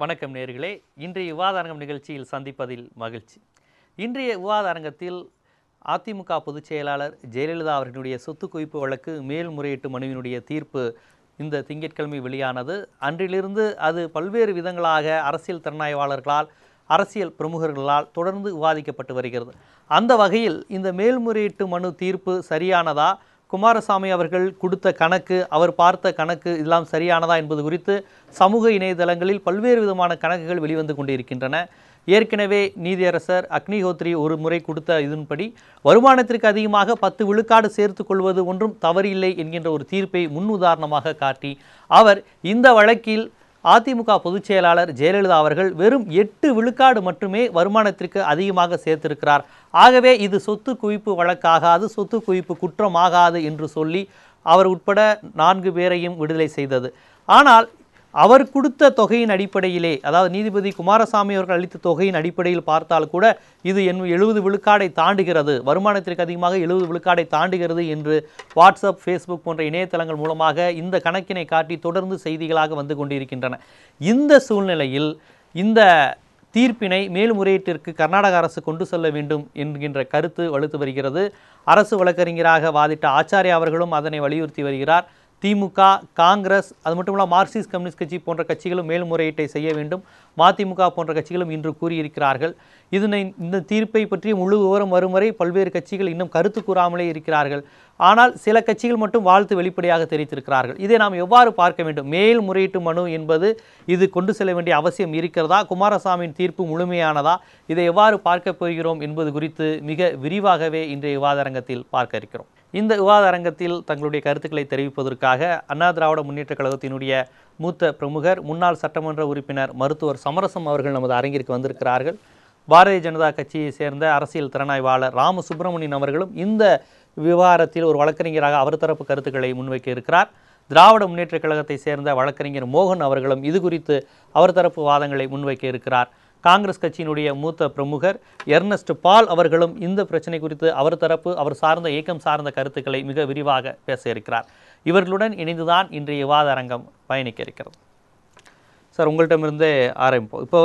வணக்கம் நேயர்களே. இன்றைய விவாத அரங்கம் நிகழ்ச்சியில் சந்திப்பதில் மகிழ்ச்சி. இன்றைய விவாத அரங்கத்தில் அதிமுக பொதுச் செயலாளர் ஜெயலலிதா அவர்களுடைய சொத்து குவிப்பு வழக்கு மேல்முறையீட்டு மனுவினுடைய தீர்ப்பு இந்த திங்கட்கிழமை வெளியானது. அன்றிலிருந்து அது பல்வேறு விதங்களாக அரசியல் திறனாய்வாளர்களால், அரசியல் பிரமுகர்களால் தொடர்ந்து விவாதிக்கப்பட்டு வருகிறது. அந்த வகையில் இந்த மேல்முறையீட்டு மனு தீர்ப்பு சரியானதா, குமாரசாமி அவர்கள் கொடுத்த கணக்கு, அவர் பார்த்த கணக்கு இதெல்லாம் சரியானதா என்பது குறித்து சமூக இணையதளங்களில் பல்வேறு விதமான கணக்குகள் வெளிவந்து கொண்டிருக்கின்றன. ஏற்கனவே நீதியரசர் அக்னிஹோத்ரி ஒரு முறை கொடுத்த இதன்படி வருமானத்திற்கு அதிகமாக 10 விழுக்காடு சேர்த்து கொள்வது ஒன்றும் தவறில்லை என்கின்ற ஒரு தீர்ப்பை முன் உதாரணமாக காட்டி அவர் இந்த வழக்கில் அதிமுக பொதுச் செயலாளர் ஜெயலலிதா அவர்கள் வெறும் 8 விழுக்காடு மட்டுமே வருமானத்திற்கு அதிகமாக சேர்த்திருக்கிறார். ஆகவே இது சொத்து குவிப்பு வழக்காகாது, சொத்து குவிப்பு குற்றமாகாது என்று சொல்லி அவர் உட்பட 4 பேரையும் விடுதலை செய்தது. ஆனால் அவர் கொடுத்த தொகையின் அடிப்படையிலே, அதாவது நீதிபதி குமாரசாமி அவர்கள் அளித்த தொகையின் அடிப்படையில் பார்த்தால் கூட இது 70 விழுக்காடை தாண்டுகிறது, வருமானத்திற்கு அதிகமாக 70 விழுக்காடை தாண்டுகிறது என்று வாட்ஸ்அப், ஃபேஸ்புக் போன்ற இணையதளங்கள் மூலமாக இந்த கணக்கினை காட்டி தொடர்ந்து செய்திகளாக வந்து கொண்டிருக்கின்றன. இந்த சூழ்நிலையில் இந்த தீர்ப்பினை மேல்முறையீட்டிற்கு கர்நாடக அரசு கொண்டு செல்ல வேண்டும் என்கின்ற கருத்து வலுத்து வருகிறது. அரசு வழக்கறிஞராக வாதிட்ட ஆச்சாரியா அவர்களும் அதனை வலியுறுத்தி வருகிறார். திமுக, காங்கிரஸ், அது மட்டுமல்ல மார்க்சிஸ்ட் கம்யூனிஸ்ட் கட்சி போன்ற கட்சிகளும் மேல்முறையீட்டை செய்ய வேண்டும், மதிமுக போன்ற கட்சிகளும் இன்று கூறியிருக்கிறார்கள். இந்த தீர்ப்பை பற்றி முழு விவரம் வரும் வரை பல்வேறு கட்சிகள் இன்னும் கருத்து கூறாமலே இருக்கிறார்கள். ஆனால் சில கட்சிகள் மட்டும் வாழ்த்து வெளிப்படையாக தெரிவித்திருக்கிறார்கள். இதை நாம் எவ்வாறு பார்க்க வேண்டும்? மேல்முறையீட்டு மனு என்பது இது கொண்டு செல்ல வேண்டிய அவசியம் இருக்கிறதா? குமாரசாமியின் தீர்ப்பு முழுமையானதா? இதை எவ்வாறு பார்க்க போகிறோம் என்பது குறித்து மிக விரிவாகவே இன்றைய விவாத அரங்கத்தில் பார்க்க இருக்கிறோம். இந்த விவாத அரங்கத்தில் தங்களுடைய கருத்துக்களை தெரிவிப்பதற்காக அண்ணா திராவிட முன்னேற்ற கழகத்தினுடைய மூத்த பிரமுகர், முன்னாள் சட்டமன்ற உறுப்பினர் மருத்துவர் சமரசம் அவர்கள் நமது அரங்கிற்கு வந்திருக்கிறார்கள். பாரதிய ஜனதா கட்சியை சேர்ந்த அரசியல் திறனாய்வாளர் ராம சுப்பிரமணியன் அவர்களும் இந்த விவகாரத்தில் ஒரு வழக்கறிஞராக அவர் தரப்பு கருத்துக்களை முன்வைக்க இருக்கிறார். திராவிட முன்னேற்ற கழகத்தை சேர்ந்த வழக்கறிஞர் மோகன் அவர்களும் இது குறித்து அவர் தரப்பு வாதங்களை முன்வைக்க இருக்கிறார். காங்கிரஸ் கட்சியினுடைய மூத்த பிரமுகர் எர்னஸ்ட் பால் அவர்களும் இந்த பிரச்சனை குறித்து அவர் தரப்பு, அவர் சார்ந்த இயக்கம் சார்ந்த கருத்துக்களை மிக விரிவாக பேச இருக்கிறார். இவர்களுடன் இணைந்துதான் இன்றைய விவாத அரங்கம் பயணிக்க இருக்கிறது. சார், உங்கள்கிட்டமிருந்தே ஆரம்பிப்போம். இப்போ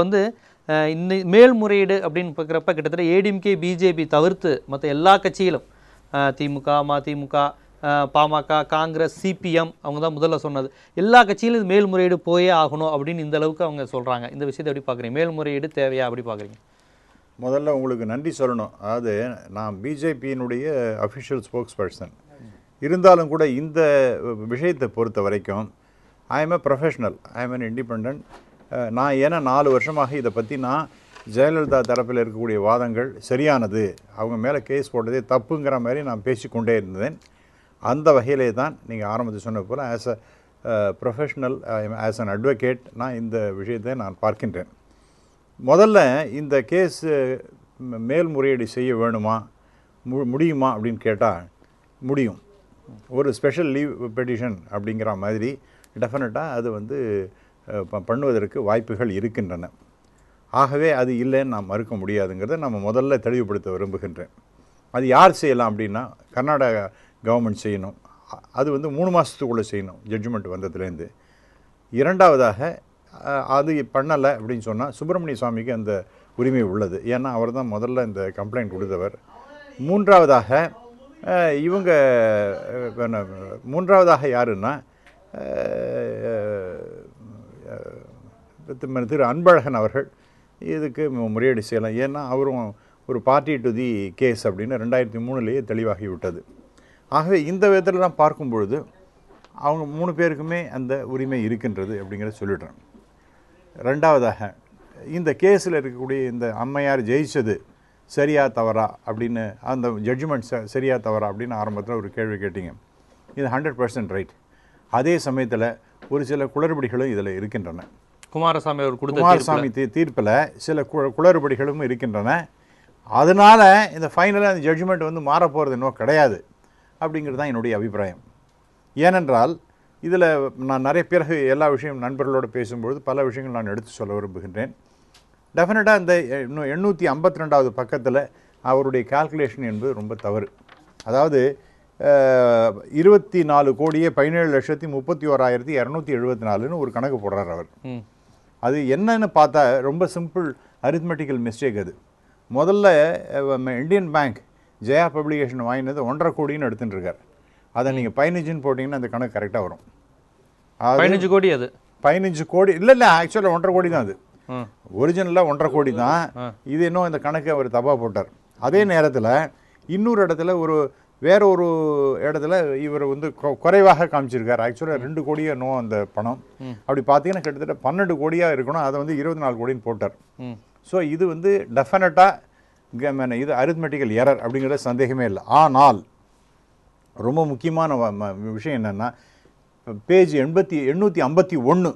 இந்த மேல்முறையீடு அப்படின்னு பார்க்குறப்ப கிட்டத்தட்ட ஏடிஎம்கே, பிஜேபி தவிர்த்து மற்ற எல்லா கட்சிகளும், திமுக, மதிமுக, பாமக, காங்கிரஸ், சிபிஎம், அவங்க தான் முதல்ல சொன்னது. எல்லா கட்சியிலும் இது மேல்முறையீடு போயே ஆகணும் அப்படின்னு இந்த அளவுக்கு அவங்க சொல்கிறாங்க. இந்த விஷயத்தை எப்படி பார்க்குறீங்க? மேல்முறையீடு தேவையா, அப்படி பார்க்குறீங்க? முதல்ல உங்களுக்கு நன்றி சொல்லணும். அதாவது நான் பிஜேபியினுடைய அஃபிஷியல் ஸ்போக்ஸ் பர்சன் இருந்தாலும் கூட இந்த விஷயத்தை பொறுத்த வரைக்கும் I am a professional, I M N independent. நான் ஏன்னா 4 வருஷமாக இதை பற்றி நான் ஜெயலலிதா தரப்பில் இருக்கக்கூடிய வாதங்கள் சரியானது, அவங்க மேலே கேஸ் போட்டதே தப்புங்கிற மாதிரி நான் பேசிக்கொண்டே இருந்தேன். அந்த வகையிலே தான் நீங்கள் ஆரம்பத்தில் சொன்ன போல் as a professional, as an advocate நான் இந்த விஷயத்தை நான் பார்க்கின்றேன். முதல்ல இந்த கேஸ் மேல்முறையீடு செய்ய வேணுமா, முடியுமா அப்படின்னு கேட்டால் முடியும். ஒரு ஸ்பெஷல் லீவ் பெட்டிஷன் அப்படிங்கிற மாதிரி டெஃபினட்டாக அது பண்ணுவதற்கு வாய்ப்புகள் இருக்கின்றன. ஆகவே அது இல்லைன்னு நான் மறுக்க முடியாதுங்கிறத நம்ம முதல்ல தெளிவுபடுத்த விரும்புகின்றேன். அது யார் செய்யலாம் அப்படின்னா கர்நாடகா கவர்மெண்ட் செய்யணும். அது 3 மாதத்துக்குள்ளே செய்யணும் ஜட்ஜ்மெண்ட் வந்ததுலேருந்து. இரண்டாவதாக அது பண்ணலை அப்படின்னு சொன்னால் சுப்பிரமணிய சுவாமிக்கு அந்த உரிமை உள்ளது, ஏன்னா அவர் தான் முதல்ல இந்த கம்ப்ளைண்ட் கொடுத்தவர். மூன்றாவதாக யாருன்னா திரு அன்பழகன் அவர்கள் இதுக்கு முறையீடு செய்யலாம். ஏன்னா அவரும் ஒரு பார்ட்டி டு தி கேஸ் அப்படின்னு 2003 தெளிவாகிவிட்டது. ஆகவே இந்த விதத்தில் தான் பார்க்கும்பொழுது அவங்க 3 பேருக்குமே அந்த உரிமை இருக்கின்றது அப்படிங்கிறத சொல்லிடுறேன். ரெண்டாவதாக இந்த கேஸில் இருக்கக்கூடிய இந்த அம்மையார் ஜெயிச்சது சரியா தவறா அப்படின்னு, அந்த ஜட்ஜ்மெண்ட் சரியா தவறா அப்படின்னு ஆரம்பத்தில் ஒரு கேள்வி கேட்டீங்க. இது 100% ரைட். அதே சமயத்தில் ஒரு சில குளறுபடிகளும் இதில் இருக்கின்றன. குமாரசாமி தீர்ப்பில் சில குளறுபடிகளும் இருக்கின்றன. அதனால் இந்த ஃபைனலாக அந்த ஜட்ஜ்மெண்ட் மாறப்போகிறது இன்னும் கிடையாது அப்படிங்கிறது தான் என்னுடைய அபிப்பிராயம். ஏனென்றால் இதில் நான் நிறைய பிறகு எல்லா விஷயம் நண்பர்களோடு பேசும்பொழுது பல விஷயங்கள் நான் எடுத்து சொல்ல விரும்புகின்றேன். டெஃபினட்டாக இந்த 852வது பக்கத்தில் அவருடைய கால்குலேஷன் என்பது ரொம்ப தவறு. அதாவது 24,17,31,274 ஒரு கணக்கு போடுறார் அவர். அது என்னன்னு பார்த்தா ரொம்ப சிம்பிள் அரித்மெட்டிக்கல் மிஸ்டேக் அது. முதல்ல இந்தியன் பேங்க் ஜெயா பப்ளிகேஷன் வாங்கினது 1.5 கோடின்னு எடுத்துட்டு இருக்கார். அதை நீங்கள் 15ன்னு போட்டிங்கன்னா அந்த கணக்கு கரெக்டாக வரும். 15 கோடி அது 15 கோடி இல்லை ஆக்சுவலாக 1.5 கோடி தான் அது. ஒரிஜினலாக 1.5 கோடி தான். இது இன்னும் இந்த கணக்கு அவர் தப்பாக போட்டார். அதே நேரத்தில் இன்னொரு இடத்துல வேற ஒரு இடத்துல இவர் வந்து குறைவாக காமிச்சிருக்காரு. ஆக்சுவலாக 2 கோடியே அந்த பணம் அப்படி பார்த்தீங்கன்னா கிட்டத்தட்ட 12 கோடியாக இருக்கணும். அதை வந்து 24 கோடின்னு போட்டார். ஸோ இது வந்து டெஃபினட்டாக இது அரித்மெட்டிக்கல் எரர் அப்படிங்கிற சந்தேகமே இல்லை. ஆனால் ரொம்ப முக்கியமான விஷயம் என்னென்னா பேஜ் 851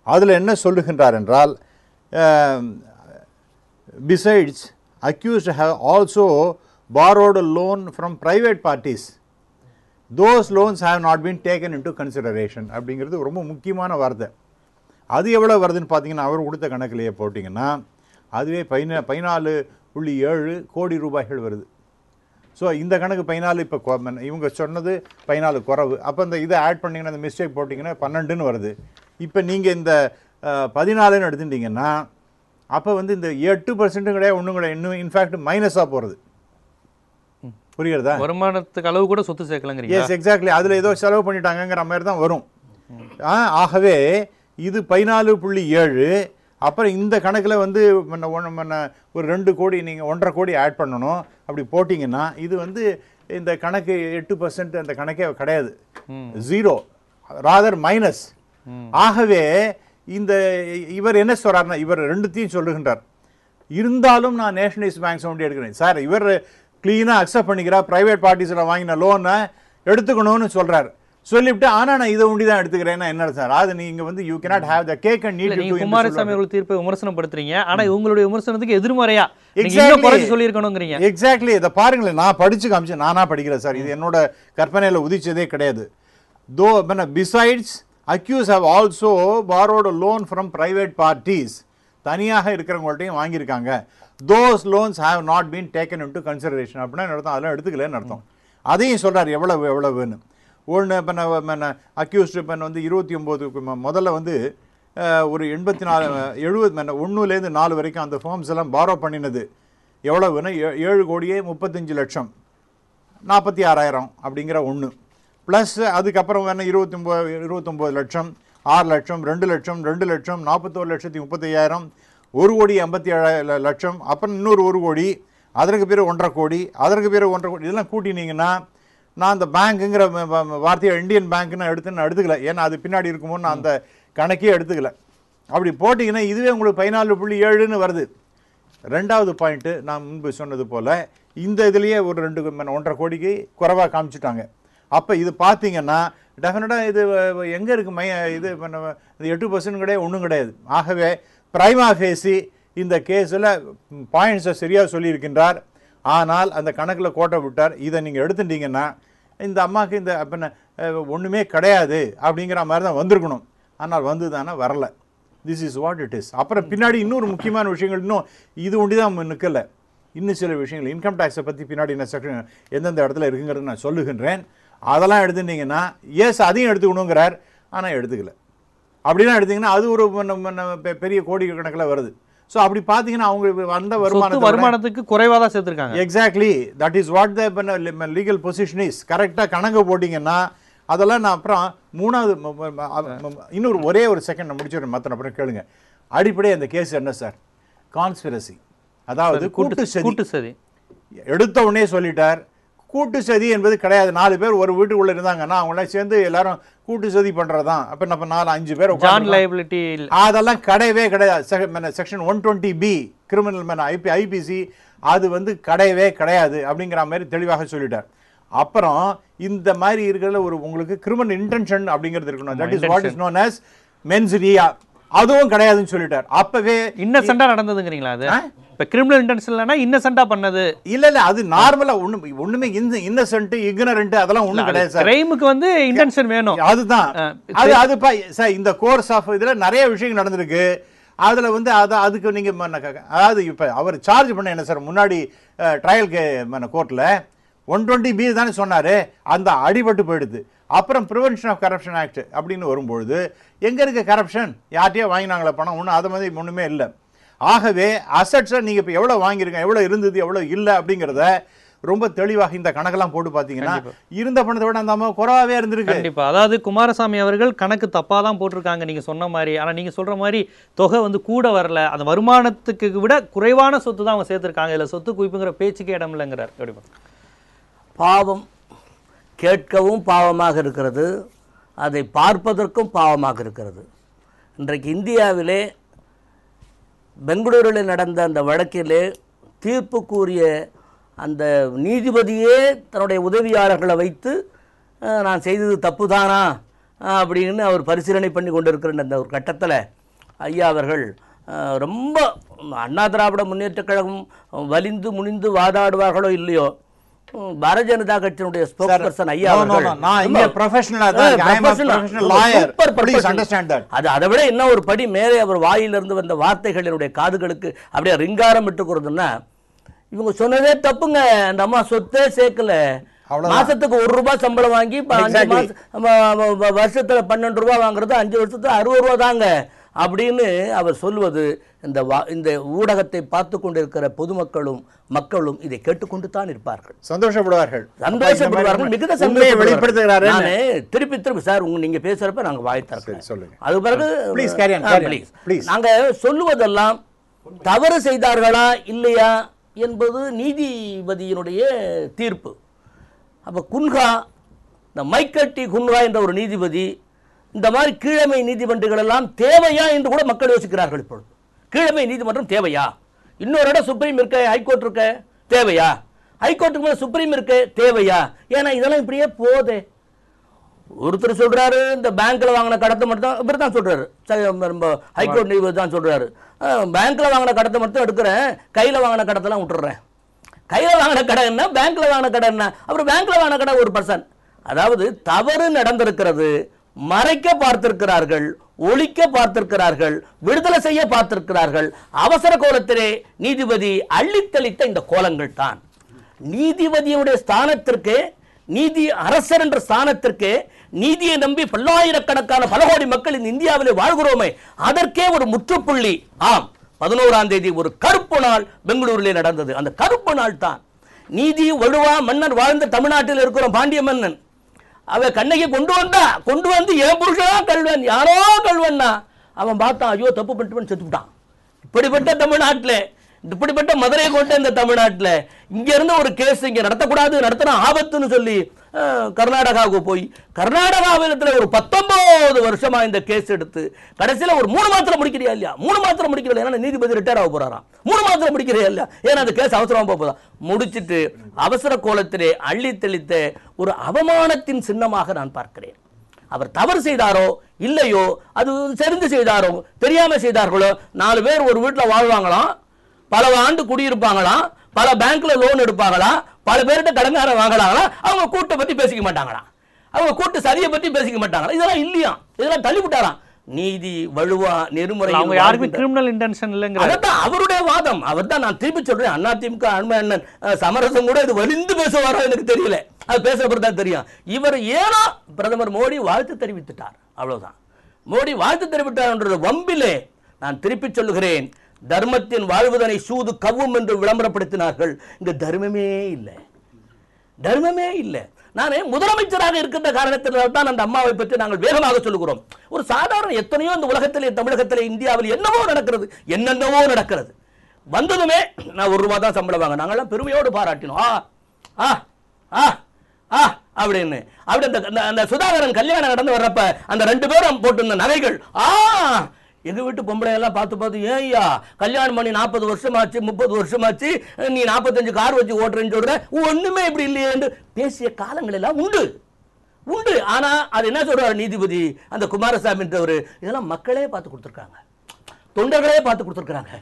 அதில் என்ன சொல்லுகின்றார் என்றால், besides accused have also borrowed a loan from private parties, those loans have not been taken into consideration அப்படிங்கிறது ரொம்ப முக்கியமான வார்த்தை. அது எவ்வளோ வருதுன்னு பார்த்தீங்கன்னா அவர் கொடுத்த கணக்கிலேயே போட்டிங்கன்னா அதுவே 14.7 கோடி ரூபாய்கள் வருது. ஸோ இந்த கணக்கு 14 இப்போ இவங்க சொன்னது 14 குறைவு. அப்போ இந்த இதை ஆட் பண்ணிங்கன்னா இந்த மிஸ்டேக் போட்டிங்கன்னா 12ன்னு வருது. இப்போ நீங்கள் இந்த 14ன்னு எடுத்துட்டிங்கன்னா அப்போ வந்து இந்த 8% கிடையாது, ஒன்றும் கிடையாது, இன்னும் இன்ஃபேக்ட் மைனஸாக போகிறது. புரியுறதா? வருமானத்துக்கு அளவு கூட சொத்து சேர்க்கலங்கிறீங்க. Yes exactly. அதில் ஏதோ செலவு பண்ணிட்டாங்கிற மாதிரி தான் வரும். ஆகவே இது 14.7. அப்புறம் இந்த கணக்கில் வந்து ஒரு 2 கோடி நீங்கள் 1.5 கோடி ஆட் பண்ணணும். அப்படி போட்டிங்கன்னா இது வந்து இந்த கணக்கு 8% அந்த கணக்கே கிடையாது, 0 ராதர் மைனஸ். ஆகவே இவர் என்ன சொல்றாருன்னா இவர் 2த்தையும் சொல்லுகின்றார். இருந்தாலும் நான் நேஷனலைஸ் பேங்க்ஸ் ஒண்டி எடுக்கிறேன் சார். இவர் கிளீனாக அக்செப்ட் பண்ணிக்கிறார். பிரைவேட் பார்ட்டிஸில் வாங்கின லோனை எடுத்துக்கணும்னு சொல்றாரு. சொல்லிவிட்டு ஆனா நான் இதை ஒண்டி தான் எடுத்துக்கிறேன்னா என்ன சார்? அது நீங்க வந்து you cannot have the cake and eat it. Kumaraswamy அவர்கள் தீர்ப்பை விமர்சனம் படுத்துறீங்க, ஆனா உங்களுடைய விமர்சனத்துக்கு எதிர்மறையா இன்னும் குறைச்சு சொல்லியிருக்கணுங்கிறீங்க. எக்ஸாக்ட்லி. இதை பாருங்களேன், நான் படிச்சு காமிச்சு நானா படிக்கிறேன் சார். இது என்னோட கற்பனையில உதிச்சதே கிடையாது. Though besides accused have also borrowed a loan from private parties, தனியாக இருக்கிறவங்கள்ட்டையும் வாங்கியிருக்காங்க. those loans have not been taken into consideration அப்படின்னா அர்த்தம் அதெல்லாம் எடுத்துக்கலன்னு அர்த்தம். அதையும் சொல்றாரு எவ்வளவுன்னு. ஒன்று அக்யூஸ்டு வந்து 29 முதல்ல வந்து ஒரு 1லேருந்து 4 வரைக்கும் அந்த ஃபார்ம்ஸ் எல்லாம் பாரோ பண்ணினது எவ்வளவுன்னா 7,35,00,000 46,000 அப்படிங்கிற ஒன்று. ப்ளஸ் அதுக்கப்புறம் வேணா 29 லட்சம், 6 லட்சம், 2 லட்சம், 2 லட்சம், 41,35,000, 1,57,00,000, அப்புறம் இன்னொரு 1 கோடி, அதற்கு பிறகு 1.5 கோடி, அதற்கு பிறகு 1.5 கோடி. இதெல்லாம் கூட்டினீங்கன்னா நான் அந்த பேங்க்குங்கிற வார்த்தையை இந்தியன் பேங்க்னு எடுத்துக்கல. ஏன்னா அது பின்னாடி இருக்குமோன்னு நான் அந்த கணக்கே எடுத்துக்கல. அப்படி போட்டிங்கன்னா இதுவே உங்களுக்கு 14.7ன்னு வருது. 2வது பாயிண்ட்டு நான் முன்பு சொன்னது போல் இந்த இதுலேயே ஒரு 1.5 கோடிக்கு குறைவாக காமிச்சிட்டாங்க. அப்போ இது பார்த்தீங்கன்னா டெஃபினட்டாக இது எங்கே இருக்குது இது 8% கிடையாது, ஒன்றும் கிடையாது. ஆகவே பிரைமா ஃபேசி இந்த கேஸில் பாயிண்ட்ஸை சரியாக சொல்லியிருக்கின்றார். ஆனால் அந்த கணக்கில் கோட்டை விட்டார். இதை நீங்கள் எடுத்துட்டீங்கன்னா இந்த அம்மாவுக்கு இந்த ஒன்றுமே கிடையாது அப்படிங்கிற மாதிரி தான் வந்திருக்கணும். ஆனால் வந்து தானே வரல. This is what it is. அப்புறம் பின்னாடி இன்னொரு முக்கியமான விஷயங்கள் இன்னும் இது ஒண்டி தான் நிற்கலை. இன்னும் சில விஷயங்கள் இன்கம் டேக்ஸை பற்றி பின்னாடி என்ன செக்ஷன் எந்தெந்த இடத்துல இருக்குங்கிறது நான் சொல்லுகின்றேன். அதெல்லாம் எடுத்துட்டீங்கன்னா எஸ் அதையும் எடுத்துக்கணுங்கிறார், ஆனால் எடுத்துக்கல. அப்படிலாம் எடுத்தீங்கன்னா அது ஒரு பெரிய கோடி கணக்கில் வருது. ஸோ அப்படி பார்த்தீங்கன்னா அவங்க வந்த வருமானத்துக்கு குறைவாக தான் சேர்த்துருக்காங்க. Exactly, that is what the legal position is. கரெக்டாக கணக்கு போட்டிங்கன்னா அதெல்லாம் நான் அப்புறம் 3வது இன்னொரு ஒரே ஒரு செகண்ட் நான் முடிச்சுடுறேன், மற்ற அப்புறம் கேளுங்க. அடிப்படை அந்த கேஸ் என்ன சார்? கான்ஸ்பிரசி, அதாவது கூட்டு சதி. எடுத்த உடனே சொல்லிட்டார் கூட்டு சதி என்பது கிடையாது. 4 பேர் ஒரு வீட்டுக்குள்ள இருந்தாங்கன்னா அவங்களாம் சேர்ந்து எல்லாரும் கூட்டு சதி பண்றதுதான். அப்ப நம்ம 4-5 பேர் அதெல்லாம் கிடையவே கிடையாது. செக்ஷன் 120B கிரிமினல் ஐபிசி அது வந்து கிடையவே கிடையாது அப்படிங்கிற மாதிரி தெளிவாக சொல்லிட்டார். அப்புறம் இந்த மாதிரி இருக்கிறதுல ஒரு உங்களுக்கு கிரிமினல் இன்டென்ஷன் அப்படிங்கிறது இருக்கணும். That is what is known as mens rea. அதுவும் கிடையாதுன்னு சொல்லிட்டார். அப்பவே இன்னசென்ட்டா நடந்ததுங்கறீங்களா? அது இப்ப கிரிமினல் இன்டென்ஷன் இல்லனா இன்னசென்ட்டா பண்ணது இல்ல அது நார்மலா ஒண்ணுமே இன்னசென்ட் இக்னரண்ட் அதெல்லாம் ஒண்ணும் கிடையாது சார். கிரைமுக்கு வந்து இன்டென்ஷன் வேணும். அதுதான் அது சார் இந்த கோர்ஸ் ஆஃப் இதுல நிறைய விஷயங்கள் நடந்திருக்கு. அதுல வந்து அதுக்கு நீங்க அதாவது இப்ப அவர் சார்ஜ் பண்ண என்ன சார் முன்னாடி ட்ரையல் கோர்ட்ல 120B தானே சொன்னாரு. அந்த அடிபட்டு போயிடுது. அப்புறம் ப்ரிவென்ஷன் ஆஃப் கரப்ஷன் ஆக்ட் அப்படின்னு வரும்பொழுது எங்கே இருக்க கரப்ஷன்? யார்ட்டையோ வாங்கினாங்களே பணம், ஒன்றும் அது மாதிரி ஒன்றுமே இல்லை. ஆகவே அசட்ஸை நீங்கள் இப்போ எவ்வளோ வாங்கியிருக்கீங்க, எவ்வளோ இருந்தது, எவ்வளோ இல்லை அப்படிங்கிறத ரொம்ப தெளிவாக இந்த கணக்கெல்லாம் போட்டு பார்த்தீங்கன்னா இருந்த பணத்தை விட அந்த அம்மா குறைவாகவே இருந்திருக்கு. கண்டிப்பா. அதாவது குமாரசாமி அவர்கள் கணக்கு தப்பாக தான் போட்டிருக்காங்க நீங்கள் சொன்ன மாதிரி. ஆனால் நீங்கள் சொல்கிற மாதிரி தொகை வந்து கூட வரல, அந்த வருமானத்துக்கு விட குறைவான சொத்து தான் அவங்க சேர்த்துருக்காங்க. இதில் சொத்து குவிப்புங்கிற பேச்சுக்கே இடம் இல்லைங்கிறார். எப்படி? பாவம் கேட்கவும் பாவமாக இருக்கிறது, அதை பார்ப்பதற்கும் பாவமாக இருக்கிறது. இன்றைக்கு இந்தியாவிலே பெங்களூரில் நடந்த அந்த வழக்கிலே தீர்ப்பு கூறிய அந்த நீதிபதியே தன்னுடைய உதவியாளர்களை வைத்து நான் செய்தது தப்பு தானா அப்படின்னு அவர் பரிசீலனை பண்ணி கொண்டிருக்கிற அந்த ஒரு கட்டத்தில் ஐயா அவர்கள் ரொம்ப அண்ணா திராவிட முன்னேற்றக் கழகம் வலிந்து முனிந்து வாதாடுவார்களோ இல்லையோ, பாரதிய ஜனதா கட்சியினுடைய ஸ்போக்ஸ்பர்சன் ஐயா அதை விட என்ன ஒரு படி மேலே அவர் வாயிலிருந்து வந்த வார்த்தைகளினுடைய காதுகளுக்கு அப்படியே ரிங்காரம் விட்டுக்கிறதுன்னா, இவங்க சொன்னதே தப்புங்க, அந்த அம்மா சொத்தே சேர்க்கல, மாசத்துக்கு 1 ரூபாய் சம்பளம் வாங்கி வருஷத்துல 12 ரூபாய் வாங்குறது 5 வருஷத்துக்கு 60 ரூபா தாங்க அப்படின்னு அவர் சொல்வது இந்த ஊடகத்தை பார்த்து கொண்டிருக்கிற பொதுமக்களும் மக்களும் இதை கேட்டுக்கொண்டு தான் இருப்பார்கள், சந்தோஷப்படுவார்கள், மிகுந்த சந்தோஷப்படுகிறார். நானே திருப்பி சார் நீங்க பேசுறப்ப நாங்க வாய் திறக்கிறோம். அது பிறகு நாங்க சொல்லுவதெல்லாம் தவறு செய்தார்களா இல்லையா என்பது நீதிபதியினுடைய தீர்ப்பு. அப்ப குன்ஹா, இந்த மைக்கேல் டி குன்ஹா என்ற ஒரு நீதிபதி, இந்த மாதிரி கீழமை நீதிமன்றங்கள் எல்லாம் தேவையா என்று கூட மக்கள் யோசிக்கிறார்கள். இப்பொழுது கீழமை நீதிமன்றம் தேவையா? இன்னொரு இடம் சுப்ரீம் இருக்க, ஹைகோர்ட் இருக்க, தேவையா? ஹைகோர்ட்டுக்கு மேல சுப்ரீம் இருக்க, தேவையா? ஏன்னா இதெல்லாம் இப்படியே போதே. ஒருத்தர் சொல்றாரு இந்த பேங்க்ல வாங்கின கடத்தை மட்டும், இவர் தான் சொல்றாரு, ஹைகோர்ட் நீதிபதி தான் சொல்றாரு, பேங்க்ல வாங்கின கடத்தை மட்டும் எடுக்கிறேன், கையில வாங்கின கடத்தெல்லாம் விட்டுறேன். கையில வாங்கின கடை என்ன, பேங்க்ல வாங்கின கடை என்ன? அப்புறம் பேங்க்ல வாங்கின கடை 1%. அதாவது தவறு நடந்திருக்கிறது, மறைக்க பார்த்திருக்கிறார்கள், ஒழிக்க பார்த்திருக்கிறார்கள், விடுதலை செய்ய பார்த்திருக்கிறார்கள். அவசர கோலத்திலே நீதிபதி அள்ளித்தளித்த இந்த கோலங்கள் தான் நீதிபதியுடைய ஸ்தானத்திற்கு, நீதி அரசர் என்ற ஸ்தானத்திற்கு, நீதியை நம்பி பல்லாயிரக்கணக்கான பல கோடி மக்கள் இந்த இந்தியாவிலே வாழ்கிறோமே, அதற்கே ஒரு முற்றுப்புள்ளி. ஆம், 11ஆம் தேதி ஒரு கருப்பு நாள் பெங்களூரிலே நடந்தது. அந்த கருப்பு நாள் தான் நீதி வழுவா மன்னர் வாழ்ந்த தமிழ்நாட்டில் இருக்கிற பாண்டிய மன்னன் அவன் கண்ணகி கொண்டு வந்து என் புருஷனா கல்வன், யாரோ கல்வன்னா அவன் பார்த்தான், ஐயோ தப்பு பண்ணிட்டு செத்துட்டான். இப்படிப்பட்ட தமிழ்நாட்டில், இப்படிப்பட்ட மதுரையை கொண்ட இந்த தமிழ்நாட்டில் இங்க இருந்து ஒரு கேஸ் இங்க நடத்தக்கூடாது, நடத்தினா ஆபத்துன்னு சொல்லி கர்நாடகாவுக்கு போய் கர்நாடகாவில் ஒரு 19 வருஷமா இந்த கேஸ் எடுத்து கடைசியில் ஒரு 3 மாத்திரம் முடிக்கிறியா இல்லையா? 3 மாத்திரம் முடிக்கல, ஏன்னா நீதிபதி ரிட்டையர் ஆக போறாராம். 3 மாத்திரம் முடிக்கிறியா இல்லையா? ஏன்னா அந்த கேஸ் அவசரமா போதா முடிச்சிட்டு அவசர கோலத்திலே அள்ளி தெளித்த ஒரு அவமானத்தின் சின்னமாக நான் பார்க்கிறேன். அவர் தவறு செய்தாரோ இல்லையோ, அது தெரிந்து செய்தாரோ தெரியாம செய்தார்களோ, 4 பேர் ஒரு வீட்டில் வாழ்வாங்களாம், பல ஆண்டு குடியிருப்பாங்களாம், பல பேங்க்ல லோன் எடுப்பாங்களா, பல பேர்கிட்ட கடங்கார வாங்கலாங்களா, அவங்க கூட்டை பத்தி பேசிக்க மாட்டாங்களா, அவங்க கூட்டு சரியை பத்தி பேசிக்க மாட்டாங்களா? இதெல்லாம் இல்லையா, இதெல்லாம் தள்ளிவிட்டாராம். நீதி வலுவா நெருமுறை, அவங்க யாருக்கும் கிரிமினல் இன்டென்ஷன் இல்லைங்க, அதான் அவருடைய வாதம். அவர் தான் நான் திருப்பி சொல்றேன், அண்ணா திமுக அன்பு அண்ணன் சமரசம் கூட இது வலிந்து பேசுவாரோ எனக்கு தெரியல, அது பேசுறப்ப தான் தெரியும். இவர் ஏனோ பிரதமர் மோடி வாழ்த்து தெரிவித்துட்டார், அவ்வளவுதான். மோடி வாழ்த்து தெரிவித்தார் வம்பிலே நான் திருப்பி சொல்லுகிறேன், தர்மத்தின் வாழ்வதனை சூது கவ்வும் என்று விளம்பரப்படுத்தினார்கள். இங்க தர்மமே இல்லை, தர்மமே இல்லை. நானே முதலமைச்சராக இருக்கின்ற காரணத்தினால் தான் அந்த அம்மாவை பற்றி நாங்கள் வேகமாக சொல்லுகிறோம். ஒரு சாதாரண எத்தனையோ இந்த உலகத்திலே, தமிழகத்திலே, இந்தியாவில் என்னவோ நடக்கிறது, என்னென்னவோ நடக்கிறது. வந்ததுமே நான் 1 ரூபா தான் சம்பளம் வாங்க, நாங்கள்லாம் பெருமையோடு பாராட்டினோம். அப்படின்னு அப்படி அந்த சுதாகரன் கல்யாணம் நடந்து வர்றப்ப அந்த 2 பேரும் போட்டிருந்த நகைகள், எங்க வீட்டு பொம்பளை எல்லாம் பார்த்து ஏய்யா கல்யாணம் பண்ணி 40 வருஷமாச்சு, 30 வருஷமாச்சு, நீ 45 கார் வச்சு ஓட்டுறேன்னு சொல்ற, ஒண்ணுமே இப்படி இல்லையே என்று பேசிய காலங்கள் எல்லாம் உண்டு. ஆனா அது என்ன சொல்றாரு நீதிபதி அந்த குமாரசாமி என்றவர், இதெல்லாம் மக்களே பார்த்து கொடுத்துருக்காங்க, தொண்டர்களே பார்த்து கொடுத்துருக்காங்க.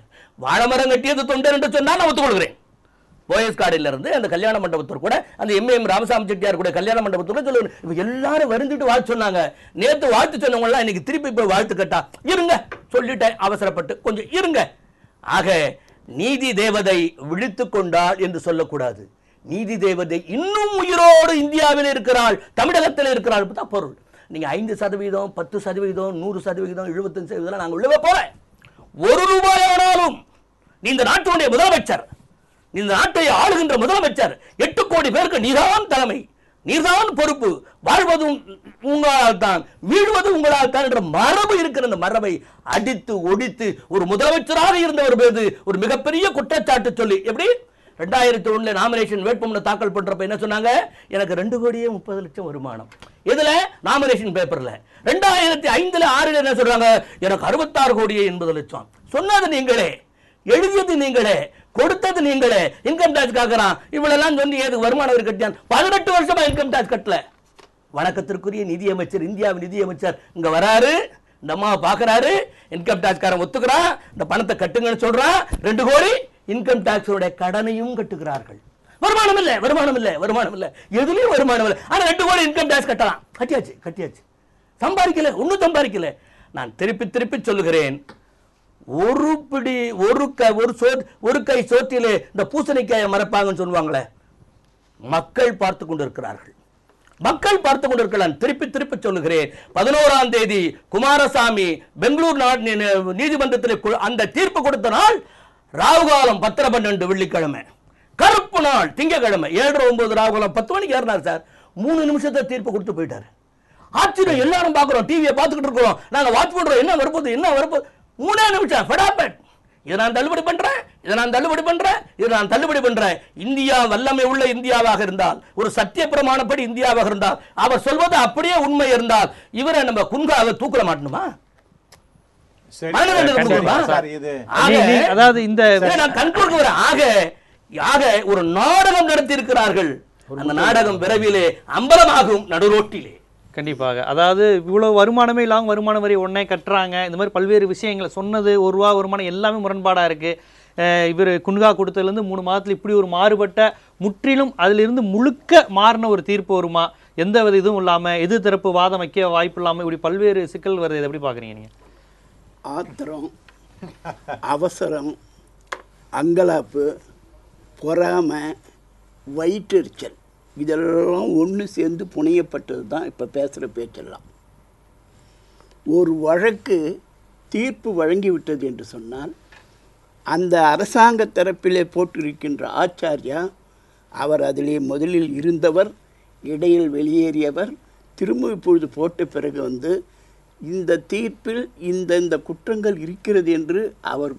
வாழைமரம் கட்டியது தொண்டர் என்று சொன்னால் நான் ஒத்துக்கொள்கிறேன். போயஸ் கார்டில் இருந்து அந்த கல்யாண மண்டபத்தோடு கூட அந்த எம் ராமசாமி செட்டியார் கூட கல்யாண மண்டபத்தோட சொல்லுங்க, இவங்க எல்லாரும் வருந்துட்டு வாழ்த்து சொன்னாங்க. நேற்று வாழ்த்து சொன்னவங்க எல்லாம் இன்னைக்கு திருப்பி போய் வாழ்த்து கேட்டா, இருங்க சொல்லிட்டேன் அவசரப்பட்டு, கொஞ்சம் இருங்க. ஆக நீதி தேவதை விழித்துக் கொண்டாள் என்று சொல்லக்கூடாது, நீதி தேவதை இன்னும் உயிரோடு இந்தியாவில் இருக்கிறாள், தமிழகத்தில் இருக்கிறாள் தான் பொருள். நீங்க 5%, 10%, 100%, 75% நாங்கள் விழுவ போறேன். ₹1 ஆனாலும் நீ இந்த நாட்டுடைய முதலமைச்சர், நீ இந்த நாட்டை ஆளுகின்ற முதலமைச்சர், 8 கோடி பேருக்கு நீதான் தலைமை, நீதான் பொறுப்பு, வாழ்வதும் உங்களால் தான், வீழ்வதும் உங்களால் தான் என்ற மரபு இருக்கிற அந்த மரபை அடித்து ஒடித்து ஒரு முதலமைச்சராக இருந்தவர் மீது ஒரு மிகப்பெரிய குற்றச்சாட்டு சொல்லி, எப்படி 2001 நாமினேஷன் வேட்புமனு தாக்கல் பண்றப்ப என்ன சொன்னாங்க, எனக்கு 2,30,00,000 வருமானம். எதுல? நாமினேஷன் பேப்பர்ல. 2005 6 என்ன சொல்றாங்க, எனக்கு 66,80,00,000. சொன்னது நீங்களே, எழுதியது நீங்களே, கொடுத்தது நீங்களே. இன்கம் டாக்ஸ் காக்குறான், இவ்வளவு சொல்லி ஏது வருமான வரி கட்டியான்? 18 வருஷமா இன்கம் டாக்ஸ் கட்டல. வணக்கத்திற்குரிய நிதியமைச்சர், இந்தியாவின் நிதியமைச்சர் இங்க வராரு, இந்த அம்மாவை பாக்குறாரு, இன்கம் டாக்ஸ் காரன் ஒத்துக்கிறான், இந்த பணத்தை கட்டுங்கன்னு சொல்றான், 2 கோடி இன்கம் டாக்ஸோட கடனையும் கட்டுகிறார்கள். வருமானம் இல்ல, வருமானம் இல்ல, வருமானம் இல்ல, எதுலயும் வருமானம் இல்ல. ஆனா 2 கோடி இன்கம் டாக்ஸ் கட்டலாம். கட்டியாச்சு, கட்டியாச்சு, சம்பாதிக்கல, ஒன்னும் சம்பாதிக்கல. நான் திருப்பி திருப்பி சொல்லுகிறேன், ஒரு கை சோற்றிலே இந்த பூசணிக்காயை மறைப்பாங்கன்னு சொல்லுவாங்களே, மக்கள் பார்த்து கொண்டிருக்கிறார்கள், மக்கள் பார்த்து கொண்டிருக்கிறார். திருப்பி திருப்பி சொல்லுகிறேன், 11ஆம் தேதி குமாரசாமி பெங்களூர் நீதிமன்றத்தில் அந்த தீர்ப்பு கொடுத்த நாள் ராகுகாலம் 10-12 வெள்ளிக்கிழமை, கருப்பு நாள் திங்கக்கிழமை 7-9 ராகுகாலம் 10 மணிக்கு ஏறினார் சார். 3 நிமிஷத்தை தீர்ப்பு கொடுத்து போயிட்டாரு. ஆச்சரியம், எல்லாரும் பார்க்கிறோம், டிவியை பார்த்துக்கிட்டு இருக்கிறோம், நாங்க வாட்ச் பண்றோம், என்ன வரப்போகுது, என்ன வரப்போகுது. 3 நிமிஷம் ஃபடாபட், இதை நான் தள்ளுபடி பண்றேன், இதை நான் தள்ளுபடி பண்றேன், இதை நான் தள்ளுபடி பண்றேன். இந்தியா வல்லமை உள்ள இந்தியாவாக இருந்தால், ஒரு சத்திய பிரமாணப்படி இந்தியாவாக இருந்தால், அவர் சொல்வது அப்படியே உண்மை இருந்தால், இவரை நம்ம குன்காவை தூக்கல மாட்டணுமா? அதாவது இந்த ஆக ஒரு நாடகம் நடத்தி இருக்கிறார்கள். அந்த நாடகம் விரைவிலே அம்பலமாகும் நடுரோட்டிலே. கண்டிப்பாக. அதாவது இவ்வளவு வருமானமே இல்லாமல் வருமான வரி ஒன்னே கட்டுறாங்க, இந்த மாதிரி பல்வேறு விஷயங்களை சொன்னது, ₹1 வருமானம் எல்லாமே முரண்பாடா இருக்கு. இவர் குன்கா கொடுத்ததுலேருந்து 3 மாதத்துல இப்படி ஒரு மாறுபட்ட, முற்றிலும் அதிலிருந்து முழுக்க மாறின ஒரு தீர்ப்பு வருமா? எந்த வித இதுவும் இல்லாமல் எதிர் தரப்பு வாதம் வைக்க வாய்ப்பு இல்லாமல் இப்படி பல்வேறு சிக்கல் வருது. எப்படி பார்க்குறீங்க நீங்கள்? ஆத்திரம், அவசரம், அங்கலாப்பு, பொறாமை, வயிற்றெரிச்சல், இதெல்லாம் ஒன்று சேர்ந்து புனையப்பட்டது தான் இப்போ பேசுகிற பேச்செல்லாம். ஒரு வழக்கு தீர்ப்பு வழங்கிவிட்டது என்று சொன்னால், அந்த அரசாங்க தரப்பிலே போட்டிருக்கின்ற ஆச்சாரியா, அவர் அதிலே முதலில் இருந்தவர், இடையில் வெளியேறியவர், திரும்ப இப்பொழுது போட்ட பிறகு இந்த தீர்ப்பில் இந்த குற்றங்கள் இருக்கிறது என்று அவர்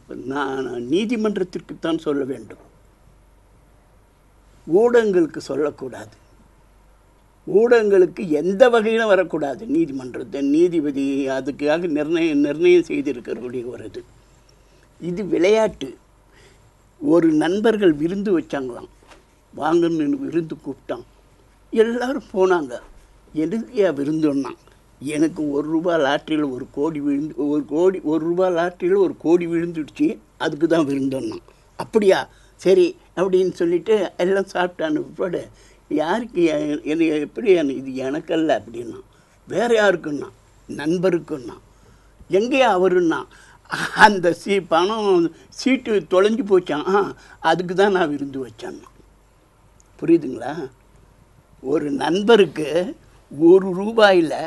நீதிமன்றத்திற்குத்தான் சொல்ல வேண்டும், ஊடகங்களுக்கு சொல்லக்கூடாது. ஊடகங்களுக்கு எந்த வகையிலும் வரக்கூடாது. நீதிமன்றத்தை நீதிபதி அதுக்காக நிர்ணயம் செய்திருக்கிறவருடைய ஒரு இது விளையாட்டு. ஒரு நண்பர்கள் விருந்து வச்சாங்களாம், வாங்கன்னு விருந்து கூப்பிட்டான், எல்லாரும் போனாங்க. எதுக்கியா விருந்துன்னா, எனக்கு ₹1 லாட்டரியில் ₹1 லாட்டரியில் ஒரு கோடி விழுந்துடுச்சு, அதுக்கு தான் விருந்தோன்னா. அப்படியா, சரி அப்படின்னு சொல்லிட்டு எல்லாம் சாப்பிட்டான்னு பிற்பாடு, யாருக்கு என்ன எப்படி இது எனக்கல்ல அப்படின்னா, வேறு யாருக்குன்னா, நண்பருக்குன்னா. எங்கேயா அவருன்னா, அந்த பணம் சீட்டு தொலைஞ்சு போச்சான், அதுக்கு தான் நான் விருந்து வச்சேன்னா. புரியுதுங்களா? ஒரு நண்பருக்கு ₹1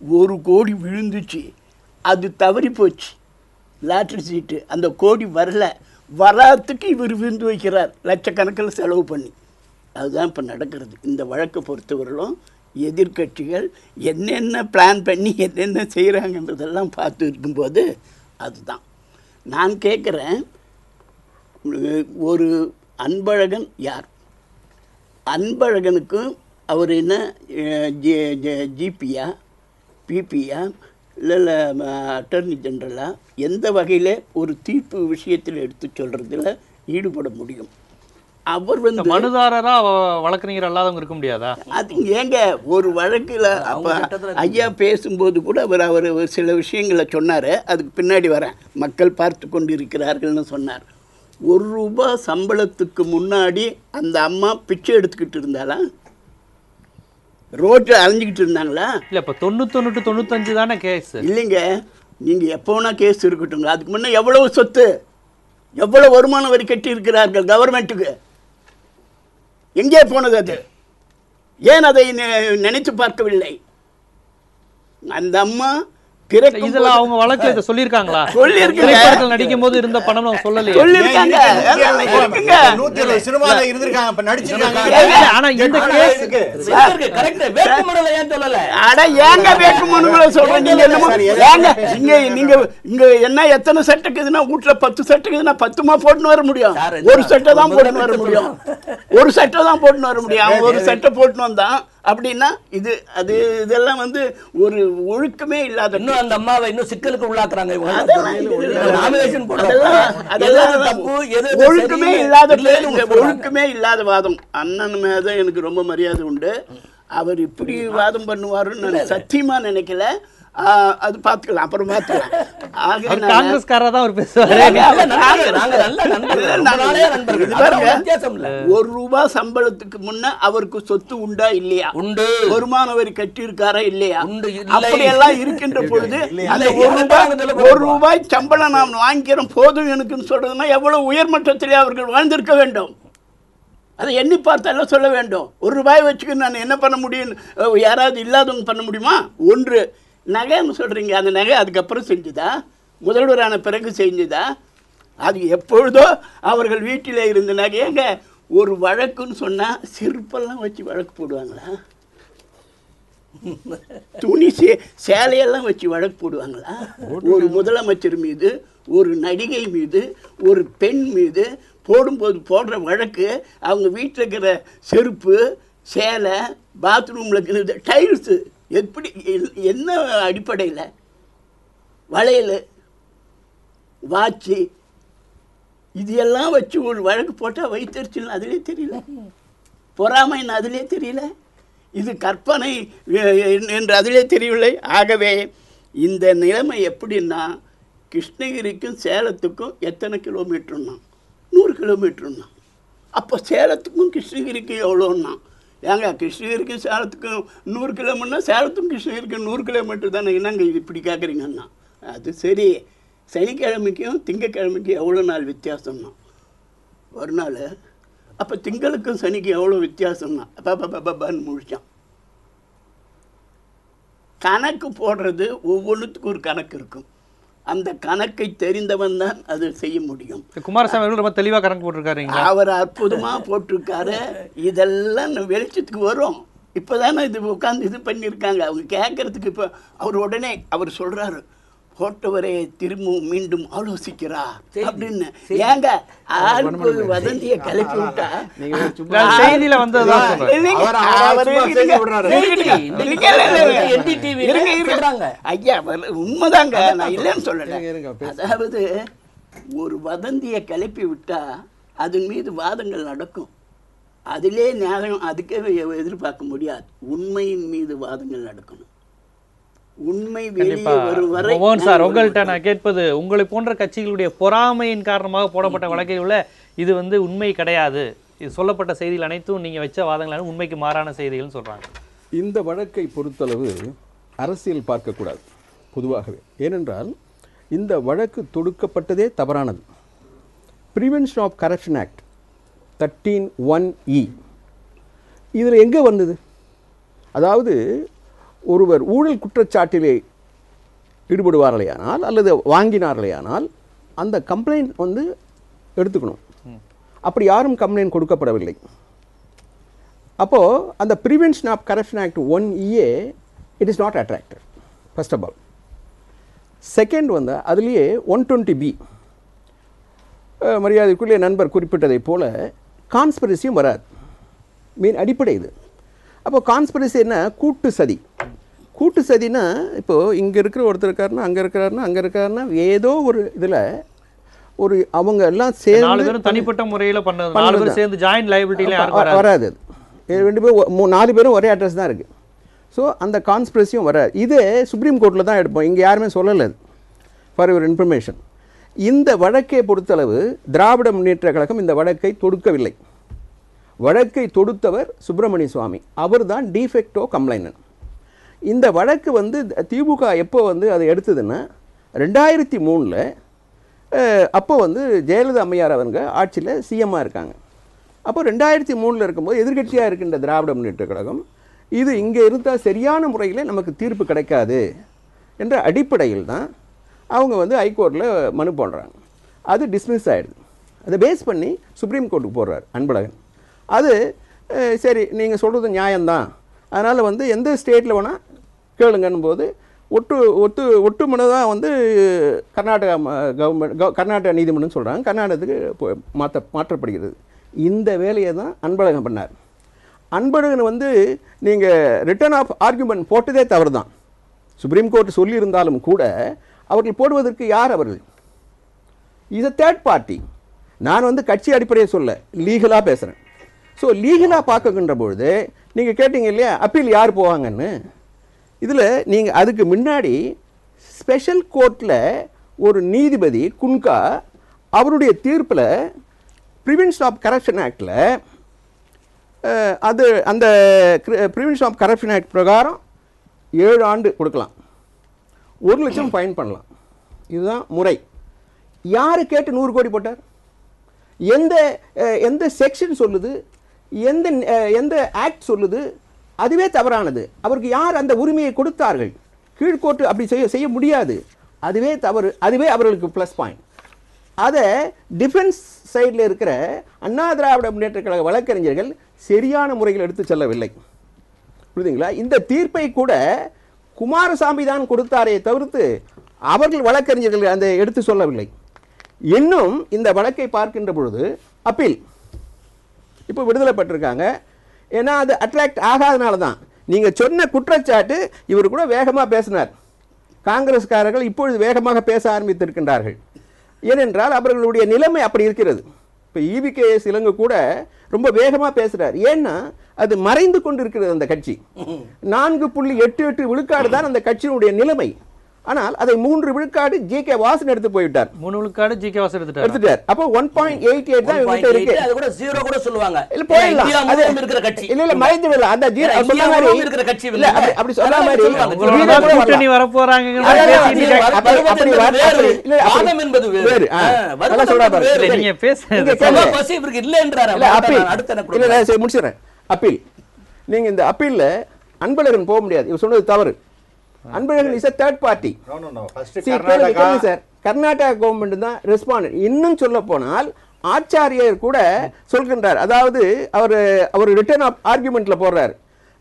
1 கோடி விழுந்துச்சு, அது தவறி போச்சு லாட்ரி சீட்டு, அந்த கோடி வரல, வராதுக்கு இவர் விருந்து வைக்கிறார் லட்சக்கணக்கில் செலவு பண்ணி. அதுதான் இப்போ நடக்கிறது. இந்த வழக்கை பொறுத்தவரையிலும் எதிர்கட்சிகள் என்னென்ன பிளான் பண்ணி என்னென்ன செய்கிறாங்கன்றதெல்லாம் பார்த்து இருக்கும்போது அதுதான் நான் கேட்குறேன். ஒரு அன்பழகன் யார்? அன்பழகனுக்கும் அவர் என்ன ஜிபியா பிபியா இல்லை அட்டர்னி ஜெனரலா, எந்த வகையில் ஒரு தீர்ப்பு விஷயத்தில் எடுத்து சொல்கிறதுல ஈடுபட முடியும்? அவர் மனுதாரரா வழக்கறிஞர் அல்லாதவங்க இருக்க முடியாதா? அது ஏங்க ஒரு வழக்கில் அப்போ ஐயா பேசும்போது கூட அவர் சில விஷயங்களை சொன்னார், அதுக்கு பின்னாடி வரேன். மக்கள் பார்த்து கொண்டு இருக்கிறார்கள்னு சொன்னார். ₹1 சம்பளத்துக்கு முன்னாடி அந்த அம்மா பிச்சை எடுத்துக்கிட்டு இருந்தாலா? ரோட்டில் அலைஞ்சிக்கிட்டு இருந்தாங்களா? இல்லை, இப்போ 91 95 தானே கேஸ். இல்லைங்க, நீங்கள் எப்போ வேணால் கேஸ் இருக்கட்டுங்க. அதுக்கு முன்னே எவ்வளவு சொத்து, எவ்வளோ வருமான வரி கட்டி இருக்கிறார்கள் கவர்மெண்ட்டுக்கு? எங்கே போனது அது? ஏன் அதை நினைத்து பார்க்கவில்லை? அந்த அம்மா இதெல்லாம் அவங்க வழக்குல இத சொல்லிருக்காங்களா? திரைப்படத்தில் நடிக்கும் போது இருந்த பணம் அவங்க சொல்லலையே. சொல்லிருக்காங்க. 120 சினிமால இருந்திருக்காங்க, இப்ப நடிச்சிருக்காங்க. ஆனா இந்த கேஸ் கரெக்ட். வேட்புமனுல ஏன் சொல்லல? அட ஏங்க வேட்புமனுல சொல்றீங்க? ஏங்க இங்க என்ன எத்தனை சட்டக்குதுன்னா வீட்டுல 10 சட்டக்குதுன்னா 10மா போட்டுன்னு வர முடியும்? ஒரு சட்டை தான் போட்டுன்னு வர முடியும். ஒரு சட்டை தான் போட்டுன்னு வர முடியும். அவன் ஒரு சட்டை போட்டுன்னு வந்தான் அப்படின்னா இது அது இதெல்லாம் வந்து ஒரு ஒழுக்கமே இல்லாத. இன்னும் அந்த அம்மாவை இன்னும் சிக்கலுக்கு உள்ளாக்குறாங்க இவங்க. ஒழுக்கமே இல்லாத ஒழுக்கமே இல்லாத வாதம். அண்ணன் மேல எனக்கு ரொம்ப மரியாதை உண்டு. அவர் இப்படி வாதம் பண்ணுவாருன்னு நான் சத்தியமா நினைக்கல. அது பார்த்துக்கலாம், அப்புறம் பார்த்துக்கலாம். காங்கிரஸ்காரா தான் அவர் பேசுவாரு. ₹1 சம்பளத்துக்கு முன்ன அவருக்கு சொத்து உண்டா இல்லையா? உண்டு. வருமான வரி கட்டியிருக்காரா இல்லையா? அப்படியெல்லாம் இருக்கின்ற பொழுது அந்த ₹1 சம்பளம் நான் வாங்கிக்கிறோம் போதும் எனக்குன்னு சொல்றதுன்னா எவ்வளவு உயர்மட்டத்திலே அவர்கள் வாழ்ந்திருக்க வேண்டும். அதை எண்ணி பார்த்தாலும் சொல்ல வேண்டும். ₹1 வச்சுக்க நான் என்ன பண்ண முடியும்? யாராவது இல்லாதவங்க பண்ண முடியுமா? ஒன்று நகைன்னு சொல்கிறீங்க, அந்த நகை அதுக்கப்புறம் செஞ்சுதா? முதல்வரான பிறகு செஞ்சுதா? அது எப்பொழுதோ அவர்கள் வீட்டில் இருந்த நகைங்க. ஒரு வழக்குன்னு சொன்னால் செருப்பெல்லாம் வச்சு வழக்கு போடுவாங்களா? துணி சேலையெல்லாம் வச்சு வழக்கு போடுவாங்களா? ஒரு முதலமைச்சர் மீது, ஒரு நடிகை மீது, ஒரு பெண் மீது போடும்போது போடுற வழக்கு அவங்க வீட்டில் இருக்கிற செருப்பு, சேலை, பாத்ரூமில் இருக்கிற டைல்ஸு, எப்படி என்ன அடிப்படையில்? வளையல், வாட்சி, இது எல்லாம் வச்சு ஒரு வழக்கு போட்டால் வைத்தறிச்சல் அதிலே தெரியல, பொறாமைன்னு அதிலே தெரியல, இது கற்பனை என்று அதிலே தெரியவில்லை. ஆகவே இந்த நிலைமை எப்படின்னா, கிருஷ்ணகிரிக்கும் சேலத்துக்கும் எத்தனை கிலோமீட்டருன்னா 100 கிலோமீட்டருன்னா, அப்போ சேலத்துக்கும் கிருஷ்ணகிரிக்கும் எவ்வளோன்னா? ஏங்க கிருஷ்ணகிரிக்கும் சேலத்துக்கும் 100 கிலோமீட்டர்னா சேலத்துக்கும் கிருஷ்ணகிரிக்கும் 100 கிலோமீட்டர் தானே. என்னங்க இது இப்படி கேட்குறீங்கன்னா? அது சரி, சனிக்கிழமைக்கும் திங்கக்கிழமைக்கும் எவ்வளோ நாள் வித்தியாசம்னா? ஒரு நாள். அப்போ திங்களுக்கும் சனிக்கும் எவ்வளோ வித்தியாசம்னா? பான்னு முழிச்சான். கணக்கு போடுறது ஒவ்வொன்றுத்துக்கும் ஒரு கணக்கு இருக்கும். அந்த கணக்கை தெரிந்தவன் தான் அது செய்ய முடியும். குமாரசாமி ரொம்ப தெளிவாக கணக்கு போட்டிருக்காரு. அவர் அற்புதமாக போட்டிருக்காரு. இதெல்லாம் வெளிச்சத்துக்கு வரும். இப்போதானே இது உட்காந்து இது பண்ணியிருக்காங்க. அவங்க கேட்கறதுக்கு இப்போ அவர் உடனே அவர் சொல்கிறாரு, போட்டவரே திரும்பவும் மீண்டும் ஆலோசிக்கிறா அப்படின்னு. ஏங்க ஆளுக்கு வதந்திய கிளப்பி விட்டா செய்தியில வந்ததுதான் ஐயா, உண்மைதாங்க, நான் இல்லைன்னு சொல்லல. அதாவது ஒரு வதந்திய கிளப்பி விட்டா அதன் மீது வாதங்கள் நடக்கும். அதிலே நியாயம் அதுக்கே எதிர்பார்க்க முடியாது. உண்மையின் மீது வாதங்கள் நடக்கணும். உண்மை வெளியே வரும் வரை. மோகன் சார், உங்கள்கிட்ட நான் கேட்பது, உங்களை போன்ற கட்சிகளுடைய பொறாமையின் காரணமாக போடப்பட்ட வழக்கில் உள்ள இது உண்மை கிடையாது, இது சொல்லப்பட்ட செய்திகள் அனைத்தும் நீங்கள் வச்ச வாதங்களான உண்மைக்கு மாறான செய்திகள்னு சொல்கிறாங்க. இந்த வழக்கை பொறுத்தளவு அரசியல் பார்க்கக்கூடாது பொதுவாகவே. ஏனென்றால் இந்த வழக்கு தொடுக்கப்பட்டதே தவறானது. Prevention of corruption act 13(1)E இதில் எங்கே வந்தது? அதாவது ஒருவர் ஊழல் குற்றச்சாட்டிலே ஈடுபடுவார்களேயானால் அல்லது வாங்கினார்களேயானால் அந்த கம்ப்ளைண்ட் எடுத்துக்கணும். அப்படி யாரும் கம்ப்ளைண்ட் கொடுக்கப்படவில்லை. அப்போது அந்த prevention of corruption act 1A it is not attractive first of all. Second அதுலேயே 120B மரியாதைக்குரிய நண்பர் குறிப்பிட்டதை போல கான்ஸ்பிரசியும் வராது. அடிப்படை இது. அப்போ கான்ஸ்பிரசி என்ன? கூட்டு சதி. கூட்டு சதினா இப்போது இங்கே இருக்கிற ஒருத்தர் இருக்காருன்னா அங்கே இருக்காருன்னா ஏதோ ஒரு இதில் ஒரு அவங்க எல்லாம் சேர்ந்து தனிப்பட்ட முறையில் பண்ணது சேர்ந்து ஜாயின்ட் லைபிலிட்டில வராது. அது 2 பேரும் 4 பேரும் ஒரே அட்ரஸ் தான் இருக்குது. ஸோ அந்த கான்ஸ்பிரசியும் வராது. இது சுப்ரீம் கோர்ட்டில் தான் எடுப்போம், இங்கே யாருமே சொல்லலை. ஃபார் யுவர் இன்ஃபர்மேஷன், இந்த வழக்கை பொறுத்தளவு திராவிட முன்னேற்ற கழகம் இந்த வழக்கை தொடுக்கவில்லை. வழக்கை தொடுத்தவர் சுப்பிரமணிய சுவாமி, அவர் தான் டிஃபெக்டோ கம்ப்ளைனன்ட். இந்த வழக்கு திமுக எப்போ அதை எடுத்ததுன்னா 2003 அப்போ ஜெயலலிதா அம்மையார் அவங்க ஆட்சியில் சிஎம்மாக இருக்காங்க. அப்போ 2003 இருக்கும்போது எதிர்க்கட்சியாக இருக்கின்ற திராவிட முன்னேற்றக் கழகம் இது இங்கே இருந்தால் சரியான முறையில் நமக்கு தீர்ப்பு கிடைக்காது என்ற அடிப்படையில் தான் அவங்க வந்து ஹைகோர்ட்டில் மனு போடுறாங்க. அது டிஸ்மிஸ் ஆகிடுது. அதை பேஸ் பண்ணி சுப்ரீம் கோர்ட்டுக்கு போடுறார் அன்பழகன். அது சரி நீங்கள் சொல்கிறது நியாயம்தான், அதனால் வந்து எந்த ஸ்டேட்டில் வேணால் கேளுங்கன்னும் போது ஒட்டுமனதாக வந்து கர்நாடகா கர்நாடகா நீதிமன்றம் சொல்கிறாங்க, கர்நாடகத்துக்கு மாற்றப்படுகிறது. இந்த வேலையை தான் அன்பழகன் பண்ணார். அன்பழகன் வந்து நீங்கள் ரிட்டர்ன் ஆஃப் ஆர்குமெண்ட் போட்டதே தவறு தான். சுப்ரீம் கோர்ட் சொல்லியிருந்தாலும் கூட அவர்கள் போடுவதற்கு யார் அவர்கள்? Is a third party. நான் வந்து கட்சி அடிப்படையை சொல்ல, லீகலாக பேசுகிறேன். ஸோ லீகலாக பார்க்குகின்ற பொழுது நீங்கள் கேட்டீங்க இல்லையா அப்பீல் யார் போவாங்கன்னு. இதில் நீங்கள் அதுக்கு முன்னாடி ஸ்பெஷல் கோர்ட்டில் ஒரு நீதிபதி குன்கா அவருடைய தீர்ப்பில் ப்ரிவென்ஷன் ஆஃப் கரப்ஷன் ஆக்டில் அது அந்த ப்ரிவென்ஷன் ஆஃப் கரப்ஷன் ஆக்ட் பிரகாரம் 7 ஆண்டு கொடுக்கலாம், 1 லட்சம் ஃபைன் பண்ணலாம். இதுதான் முறை. யார் கேட்டு 100 கோடி போட்டார்? எந்த செக்ஷன் சொல்லுது, எந்த ஆக்ட் சொல்லுது? அதுவே தவறானது. அவருக்கு யார் அந்த உரிமையை கொடுத்தார்கள்? கீழ்கோர்ட்டு அப்படி செய்ய முடியாது. அதுவே தவறு. அதுவே அவர்களுக்கு ப்ளஸ் பாயிண்ட். அதை டிஃபென்ஸ் சைடில் இருக்கிற அண்ணா திராவிட முன்னேற்ற கழக வழக்கறிஞர்கள் சரியான முறையில் எடுத்து செல்லவில்லை. புரியுதுங்களா? இந்த தீர்ப்பை கூட குமாரசாமி தான் கொடுத்தாரே தவிர்த்து அவர்கள் வழக்கறிஞர்கள் அந்த எடுத்து சொல்லவில்லை. இன்னும் இந்த வழக்கை பார்க்கின்ற பொழுது அப்பீல் இப்போ விடுதலை பட்டிருக்காங்க. ஏன்னா அது அட்ராக்ட் ஆகாதனால தான். நீங்கள் சொன்ன குற்றச்சாட்டு இவர் கூட வேகமாக பேசினார். காங்கிரஸ்காரர்கள் இப்பொழுது வேகமாக பேச ஆரம்பித்திருக்கின்றார்கள். ஏனென்றால் அவர்களுடைய நிலைமை அப்படி இருக்கிறது. இப்போ EVKS இலங்கை கூட ரொம்ப வேகமாக பேசுகிறார். ஏன்னா அது மறைந்து கொண்டு இருக்கிறது அந்த கட்சி. 4.88 விழுக்காடு தான் அந்த கட்சியினுடைய நிலைமை. ஆனால் அதை 3 விழுக்காடு ஜி.கே. வாசன் எடுத்து போய்விட்டார். 3 விழுக்காடு ஜி.கே. வாசன் எடுத்துட்டார். அப்போ 1.88 தான் இவங்க இருக்கு. அது கூட 0 கூட சொல்லுவாங்க. இல்ல போயிடலாம். அது இருக்கிற கட்சி. இல்ல மறைந்து விடலாம். அந்த சொன்ன மாதிரி இருக்கிற கட்சி இல்ல. அப்படி சொன்ன மாதிரி கூட்டணி வர போறாங்க. அப்படி வாதம் என்பது வேறு. அத சொல்றா பாருங்க. நீங்க பேசுறது பசி இவருக்கு இல்லன்றாரு. அடுத்த இல்ல சரி முடிச்சிரேன். அப்பீல் நீங்க இந்த அப்பீல்ல அன்பழகன் போக முடியாது. இவர் சொன்னது தவறு. Anbazhagan is a third party. No. First sir Karnataka government தான் ரெஸ்பாண்ட். இன்னும் சொல்ல போனால் ஆச்சாரியர் கூட சொல்கின்றார். அதாவது அவர் ரிட்டர்ன் ஆஃப் ஆர்குமெண்ட்ல போடுறார்.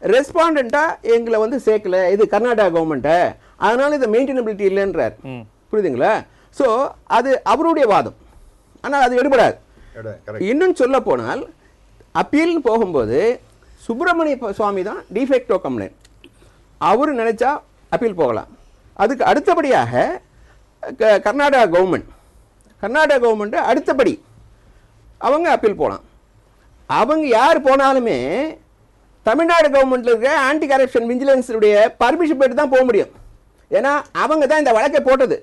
ரெஸ்பாண்டண்டா எங்களை வந்து சேர்க்கல, இது கர்நாடகா கவர்மெண்ட், அதனால இது மெயின்டெனபிலிட்டி இல்லைன்றார். புரியுதுங்களா? ஸோ அது அவருடைய வாதம். ஆனால் அது எடுபடாது. இன்னும் சொல்ல போனால் அப்பீல்னு போகும்போது சுப்பிரமணிய சுவாமி தான் டிஃபெக்டோ கம்ப்ளைண்ட். அவர் நினைச்சா அப்பீல் போகலாம். அதுக்கு அடுத்தபடியாக கர்நாடகா கவர்மெண்ட் அடுத்தபடி அவங்க அப்பீல் போகலாம். அவங்க யார் போனாலுமே தமிழ்நாடு கவர்மெண்ட்டில் இருக்கிற ஆன்டி கரப்ஷன் விஜிலன்ஸுடைய பர்மிஷன் பெற்று தான் போக முடியும். ஏன்னா அவங்க தான் இந்த வழக்கை போட்டது.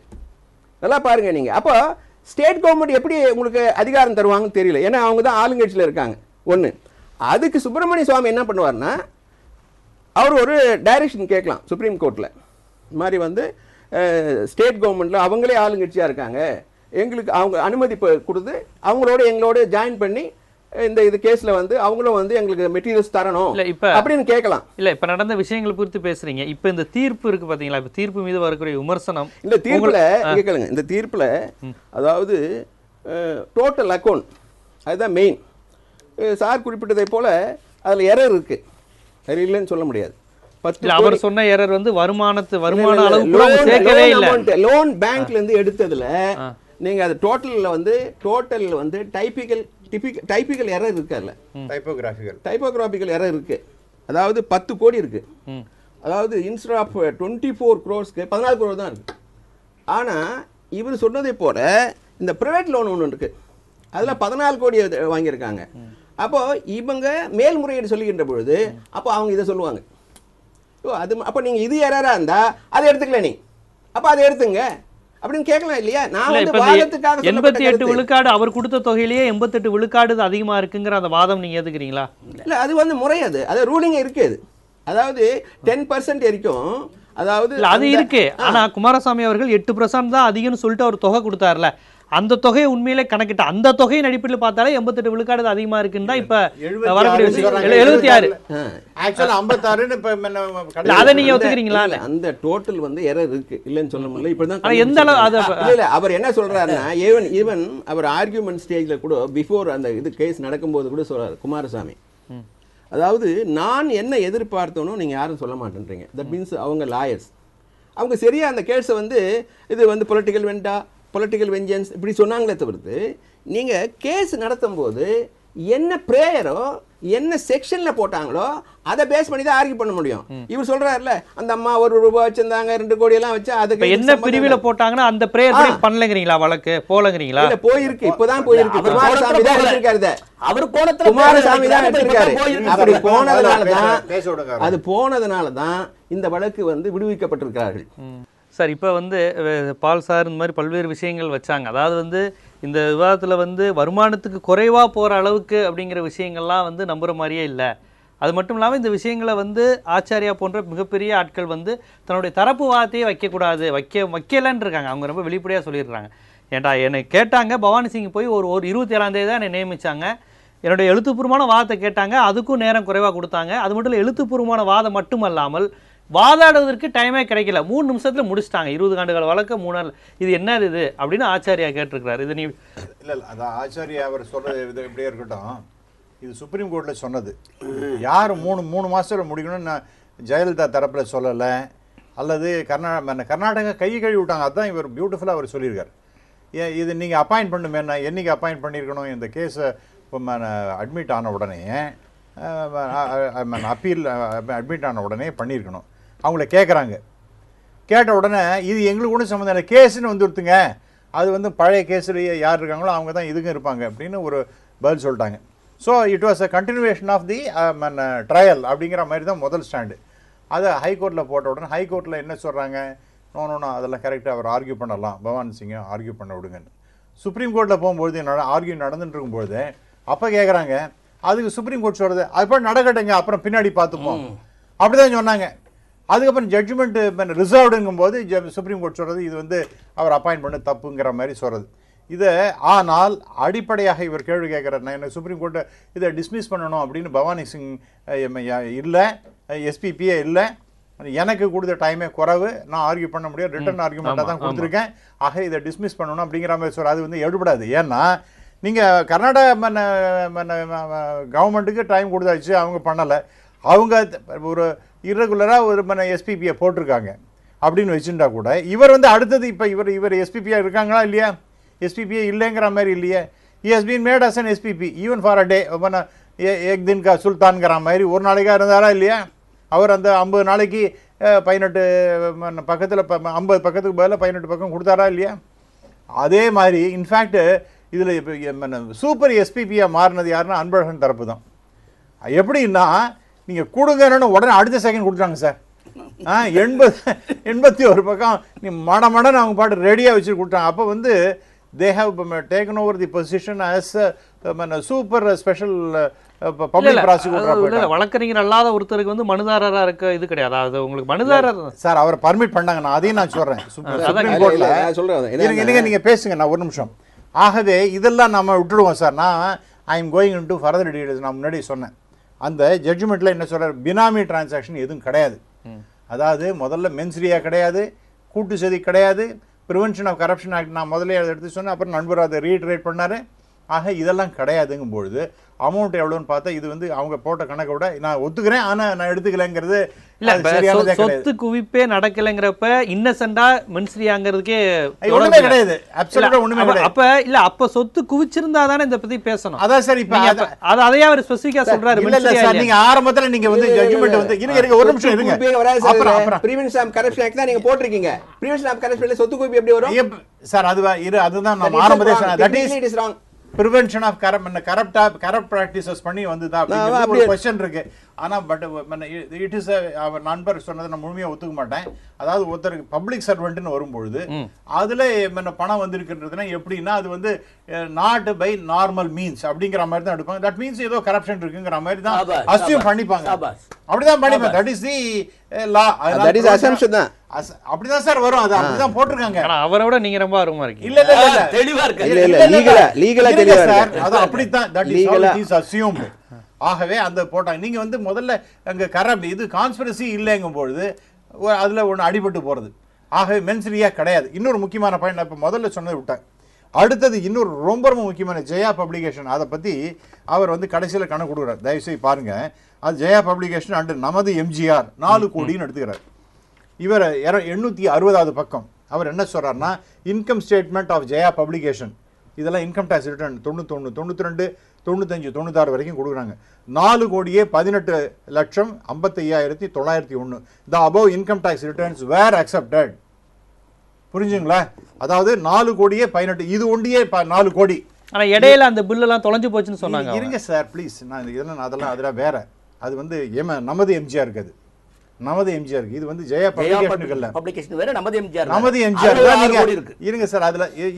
நல்லா பாருங்க நீங்கள். அப்போ ஸ்டேட் கவர்மெண்ட் எப்படி உங்களுக்கு அதிகாரம் தருவாங்கன்னு தெரியல. ஏன்னா அவங்க தான் ஆளுங்கட்சியில் இருக்காங்க. ஒன்று. அதுக்கு சுப்பிரமணிய சுவாமி என்ன பண்ணுவார்னா அவர் ஒரு டைரக்ஷன் கேட்கலாம் சுப்ரீம் கோர்ட்டில். இந்த மாதிரி வந்து ஸ்டேட் கவர்மெண்ட்டில் அவங்களே ஆளுங்கட்சியாக இருக்காங்க, எங்களுக்கு அவங்க அனுமதி கொடுத்து எங்களோட ஜாயின் பண்ணி இந்த கேஸில் வந்து அவங்களும் வந்து எங்களுக்கு மெட்டீரியல்ஸ் தரணும் அப்படின்னு கேட்கலாம். இல்லை இப்போ நடந்த விஷயங்களை குறித்து பேசுகிறீங்க. இப்போ இந்த தீர்ப்பு இருக்குது பார்த்தீங்களா, இப்போ தீர்ப்பு மீது வரக்கூடிய விமர்சனம் இந்த தீர்ப்பில் கேட்கலுங்க. இந்த தீர்ப்பில் அதாவது டோட்டல் அக்கௌண்ட் அதுதான் மெயின். சார் குறிப்பிட்டதை போல் அதில் எரர் இருக்குது, சரி இல்லைன்னு சொல்ல முடியாது. அவர் சொன்ன எரர் வந்து வருமான அளவு சேர்க்கவே இல்லை. லோன் பேங்க்ல இருந்து எடுத்ததுல நீங்க அது டோட்டல்ல வந்து டைபிக்கல் எரர் இருக்கு. அதுல டைப்போகிராஃபிக்கல் எரர் இருக்கு. அதாவது 10 கோடி இருக்கு. அதாவது இன்ஸ்டெட் ஆஃப் 24 crores 14 crore தான் இருக்கு. ஆனா இவர் சொன்னதை போல இந்த பிரைவேட் லோன் ஒன்று இருக்கு, அதுல 14 கோடி வாங்கியிருக்காங்க. அப்போ இவங்க மேல்முறையீடு சொல்லுகின்ற பொழுது அப்போ அவங்க இதை சொல்லுவாங்க. அது அப்போ நீங்க இது எரரா இருந்தா அதை எடுத்துக்கல, நீ அப்ப அதை எடுத்துங்க அப்படின்னு கேட்கலாம் இல்லையா? நான் வந்து வாதத்துக்காக 88 விழுக்காடு அவர் கொடுத்த தொகையிலேயே 88 விழுக்காடு அதிகமா இருக்குங்கிற அந்த வாதம் நீங்க ஏத்துக்கிறீங்களா? இல்ல அது வந்து முறை, அது ரூலிங் இருக்கு. அதாவது 10% வரைக்கும் அதாவது அது இருக்கு. ஆனா குமாரசாமி அவர்கள் 8% தான் அதிகம்னு சொல்லிட்டு அவர் தொகை கொடுத்தாருல, அந்த தொகையை உண்மையிலே கணக்கிட்ட அந்த தொகையின் அடிப்படையில் பார்த்தாலே 88 விழுக்காடு அதிகமா இருக்குன்னு தான் இப்ப வரக்கூடிய விஷயம். 76 ஆக்சுவலா 56ன்னு இப்ப அதை நீங்க ஒத்துக்கிறீங்களா? அந்த டோட்டல் வந்து எரர் இருக்கு இல்லன்னு சொல்ல முடியல. இப்பதான் ஆனா எந்த அளவு இல்ல அவர் என்ன சொல்றாருன்னா ஈவன் அவர் ஆர்கியூமெண்ட் ஸ்டேஜ்ல கூட பிஃபோர் அந்த இது கேஸ் நடக்கும்போது கூட சொல்றாரு குமாரசாமி, அதாவது நான் என்ன எதிர்பார்த்தோனோ நீங்க யாரும் சொல்ல மாட்டேன்றீங்க. தட் மீன்ஸ் அவங்க லாயர்ஸ் அவங்க சரியா அந்த கேஸை வந்து இது வந்து பொலிட்டிக்கல் வெஞ்சன்ஸ் இப்படி சொன்னாங்களே தவிர்த்து நீங்க கேஸ் நடத்தும் போது என்ன பிரேயரோ என்ன செக்ஷன்ல போட்டாங்களோ அதை பேஸ் பண்ணி தான் ஆர்கியூ பண்ண முடியும். இவர் சொல்றாருல அந்த அம்மா 1 ரூபாய் வச்சிருந்தாங்க 2 கோடி எல்லாம் வச்சு அதுக்கு என்ன பிரிவில போட்டாங்கன்னா அந்த பிரேயர் படி பண்ணலங்கறீங்களா? வழக்கு போலங்கறீங்களா? இல்ல போயிருக்கு, இப்போதான் போயிருக்கு. குமாரசாமி தான் எடுத்திருக்காரு. அவர் கோணத்துல குமாரசாமி தான் எடுத்திருக்காரு. அப்படி போனதுனால தான் இந்த வழக்கு வந்து விடுவிக்கப்பட்டிருக்கிறார்கள். சார் இப்போ வந்து பால் சார் இந்த மாதிரி பல்வேறு விஷயங்கள் வச்சாங்க. அதாவது வந்து இந்த விவாதத்தில் வந்து வருமானத்துக்கு குறைவாக போகிற அளவுக்கு அப்படிங்கிற விஷயங்கள்லாம் வந்து நம்புகிற மாதிரியே இல்லை. அது மட்டும் இல்லாமல் இந்த விஷயங்களை வந்து ஆச்சாரியா போன்ற மிகப்பெரிய ஆட்கள் வந்து தன்னுடைய தரப்பு வாதத்தையே வைக்கக்கூடாது வைக்கலன்னு இருக்காங்க. அவங்க ரொம்ப வெளிப்படையாக சொல்லிடுறாங்க. ஏன்டா என்னை கேட்டாங்க, பவானி சிங் போய் ஒரு 27ஆம் தேதி தான் என்னை நியமித்தாங்க, என்னுடைய எழுத்துப்பூர்வமான வாதத்தை கேட்டாங்க, அதுக்கும் நேரம் குறைவாக கொடுத்தாங்க. அது மட்டும் இல்லை, எழுத்துப்பூர்வமான வாதம் மட்டுமல்லாமல் வாதாடுவதற்கு டைமே கிடைக்கல, 3 நிமிஷத்துல முடிச்சிட்டாங்க. 20 ஆண்டுகள் வழக்க 3 நாள். இது என்ன இது அப்படின்னு ஆச்சாரியா கேட்டிருக்கிறாரு. இது நீ இல்லை அதான் ஆச்சாரியா அவர் சொல்றது இது இப்படியே இருக்கட்டும். இது சுப்ரீம் கோர்ட்டில் சொன்னது. யார் 3 மாதத்தில் முடிக்கணும்னு நான் ஜெயலலிதா தரப்பில் சொல்லலை, அல்லது கர்நாடகா கை கழுவி விட்டாங்க. அதுதான் இவர் பியூட்டிஃபுல்லாக அவர் சொல்லியிருக்காரு. இது நீங்கள் அப்பாயின்ட் பண்ணுமே, நான் என்றைக்கு அப்பாயின்ட் பண்ணியிருக்கணும் இந்த கேஸை அட்மிட் ஆன உடனே அப்பீல் அட்மிட் ஆன உடனே பண்ணியிருக்கணும். அவங்கள கேட்குறாங்க. கேட்ட உடனே இது எங்களுக்கு ஒன்றும் சம்மந்தம் இல்லை, கேஸுன்னு வந்துருத்துங்க, அது வந்து பழைய கேஸில் யார் இருக்காங்களோ அவங்க தான் இதுக்கும் இருப்பாங்க அப்படின்னு ஒரு பதில் சொல்லிட்டாங்க. So it was a continuation of the trial அப்படிங்கிற மாதிரி தான் முதல் ஸ்டாண்டு. அதை ஹைகோர்ட்டில் போட்ட உடனே ஹைகோர்ட்டில் என்ன சொல்கிறாங்க, நோ அதெல்லாம் கரெக்டாக அவர் ஆர்கியூ பண்ணலாம், பவானி சிங்கை ஆர்கியூ பண்ண விடுங்கன்னு. சுப்ரீம் கோர்ட்டில் போகும்போது ஆர்கியூ நடந்துட்டு இருக்கும்போது அப்போ கேட்குறாங்க, அதுக்கு சுப்ரீம் கோர்ட் சொல்கிறது அது நடக்கட்டுங்க, அப்புறம் பின்னாடி பார்த்துப்போம் அப்படி தான் சொன்னாங்க. அதுக்கப்புறம் ஜட்ஜ்மெண்ட் ரிசர்வ்டுங்கும் போது சுப்ரீம் கோர்ட் சொல்கிறது இது வந்து அவர் அப்பாயின்ட் பண்ண தப்புங்கிற மாதிரி சொல்கிறது. இதை ஆனால் அடிப்படையாக இவர் கேள்வி கேட்குறாரு, நான் என்ன சுப்ரீம் கோர்ட்டை இதை டிஸ்மிஸ் பண்ணணும் அப்படின்னு பவானி சிங் இல்லை, எஸ்பிபியே இல்லை, எனக்கு கொடுத்த டைமே குறைவு, நான் ஆர்கியூ பண்ண முடியாது, ரிட்டன் ஆர்கியூமெண்ட்டாக தான் கொடுத்துருக்கேன், ஆக இதை டிஸ்மிஸ் பண்ணணும் அப்படிங்கிற மாதிரி சொல்கிறார். அது வந்து எடுபடாது. ஏன்னா நீங்கள் கர்நாடகா கவர்மெண்ட்டுக்கு டைம் கொடுத்தாச்சு, அவங்க பண்ணலை, அவங்க ஒரு இர்ரெகுலராக ஒரு எஸ்பிபியை போட்டிருக்காங்க அப்படின்னு வச்சுட்டா கூட இவர் வந்து அடுத்தது இப்போ இவர் எஸ்பிபியாக இருக்காங்களா இல்லையா? எஸ்பிபியே இல்லைங்கிற மாதிரி இல்லையே. he has been made as an SPP even for a day. ஏக் தின் கா சுல்தான்கிற மாதிரி ஒரு நாளைக்காக இருந்தாரா இல்லையா? அவர் அந்த 50 நாளைக்கு 18 பக்கத்தில் 50 பக்கத்துக்கு பதிலாக 18 பக்கம் கொடுத்தாரா இல்லையா? அதே மாதிரி இன்ஃபேக்ட் இதில் இப்போ சூப்பர் எஸ்பிபியாக மாறினது யாருன்னா அன்பழகன் தரப்பு தான். எப்படின்னா நீங்கள் கொடுங்கன்னு உடனே அடுத்த செகண்ட் கொடுத்தாங்க சார். 81 பக்கம் நீ மடன்னு அவங்க பாட்டு ரெடியாக வச்சு கொடுத்தாங்க. அப்போ வந்து they have taken over the position as super special public prosecutor. வழக்கறிஞர் அல்லாத ஒருத்தருக்கு வந்து மனுதாரராக இருக்க இது கிடையாது. அது உங்களுக்கு மனுதாரர் சார் அவரை பர்மிட் பண்ணாங்க. நான் அதையும் நான் சொல்கிறேன். சுப்ரீம் கோர்ட்டில் நீங்கள் பேசுங்க, நான் ஒரு நிமிஷம். ஆகவே இதெல்லாம் நம்ம விட்டுடுவோம் சார். நான் I am going into further details. நான் முன்னாடி சொன்னேன் அந்த ஜட்ஜ்மெண்ட்டில் என்ன சொல்கிறார், பினாமி டிரான்சாக்ஷன் எதுவும் கிடையாது. அதாவது முதல்ல மென்ஸ்ரியா கிடையாது, கூட்டு சதி கிடையாது, ப்ரிவென்ஷன் ஆஃப் கரப்ஷன் ஆக்ட் நான் முதல்ல அதை எடுத்து சொன்னேன், அப்புறம் நண்பர் அதை ரீட்ரேட் பண்ணார். ஆக இதெல்லாம் கிடையாதுங்கும் பொழுது அமௌண்ட் எவ்வளோன்னு பார்த்தா இது வந்து அவங்க போட்ட கணக்கை விட நான் ஒத்துக்கிறேன், ஆனால் நான் எடுத்துக்கலைங்கிறது இல்லை. சொத்து குவிப்பே நடக்கலைங்கிறப்ப இன்னசென்டா மென்ஸ்ரியாங்கிறதுக்கே ஒண்ணுமே கிடையாது. ஒண்ணுமே கிடையாது. அப்ப இல்ல அப்ப சொத்து குவிச்சிருந்தா தானே இதை பத்தி பேசணும். அதான் சார் இப்ப அதையே அவர் ஸ்பெசிஃபிக்கா சொல்றாரு. நீங்க ஆரம்பத்துல நீங்க வந்து ஜட்ஜ்மெண்ட் வந்து இருங்க ஒரு நிமிஷம் இருங்க. பிரிவென்ஷன் ஆஃப் கரப்ஷன் ஆக்ட் தான் நீங்க போட்டுருக்கீங்க. பிரிவென்ஷன் ஆஃப் கரப்ஷன்ல சொத்து குவிப்பு எப்படி வரும் சார்? அதுதான் நான் ஆரம்பத்துல சொன்னேன். That is wrong. Prevention of corrupt practices பண்ணி வந்துதா அப்படி ஒரு क्वेश्चन இருக்கு. ஆனா பட் இட் இஸ் அவர் நண்பர் சொன்னதை நான் முழுமையா ஒத்துக்க மாட்டேன். அதாவது ஒருத்தருக்கு பப்ளிக் சர்வெண்ட்னு வரும்பொழுது அதுல பணம் வந்திருக்குன்றதுன்னா எப்படின்னா அது வந்து நாட் பை நார்மல் மீன்ஸ் அப்படிங்கிற மாதிரி தான் எடுப்பாங்க. தட் மீன்ஸ் ஏதோ கரப்ஷன் இருக்குங்கிற மாதிரி தான் அஸ்யூம் பண்ணிப்பாங்க. அப்படிதான் பண்ணிப்பேன். That is the law. That is assumption தான். அப்படிதான் சார் வரும். அது அப்படிதான் போட்டிருக்காங்க. ஆனா அவரோட நீங்க ரொம்ப ஆர்வமா இருக்கீங்க. இல்ல இல்ல இல்ல தெளிவா இருக்கு. இல்ல லீகலா தெளிவா சார். இருக்கு. அது அப்படிதான். That is how it is assumed. ஆகவே அந்த போட்டாங்க. நீங்க வந்து முதல்ல அங்க கரப்ட் இது கான்ஸ்பிரசி இல்லைங்கும் பொழுது அதுல ஒன்று அடிபட்டு போறது. ஆகவே மென்ஸ்ரியா கிடையாது. இன்னொரு முக்கியமான பாயிண்ட் நான் இப்போ முதல்ல சொன்னதை விட்டேன். அடுத்தது இன்னொரு ரொம்ப ரொம்ப முக்கியமான ஜெயா பப்ளிகேஷன். அதை பற்றி அவர் வந்து கடைசியில் கணக்கு கொடுக்குறார். தயவுசெய்து பாருங்க. அது ஜெயா பப்ளிகேஷன் அண்டு நமது எம்ஜிஆர் 4 கோடின்னு எடுத்துக்கிறார். இவர் 860வது பக்கம். அவர் என்ன சொல்றாருன்னா income statement of Jaya publication இதெல்லாம் இன்கம் டேக்ஸ் ரிட்டர்ன் 91, 92, 95, 96 வரைக்கும் கொடுக்குறாங்க. 4,18,55,901. The above income tax returns were accepted. புரிஞ்சுங்களா? அதாவது 4,18,000 இது ஒண்டியே 4 கோடி. ஆனா இடையில அந்த பில் எல்லாம் தொலைஞ்சு போச்சுன்னு சொன்னாங்க. இருங்க சார் ப்ளீஸ். நான் இதெல்லாம் அதெல்லாம் வேற. அது வந்து நமது எம்ஜிஆர் இருக்குது. நமது எம்ஜிஆர் இது வந்து ஜெயா பப்ளிகேஷனுக்கு இல்ல. பப்ளிகேஷன் வேற, நமது எம்ஜிஆர். நமது எம்ஜிஆர் தான். நீங்க இருங்க சார்.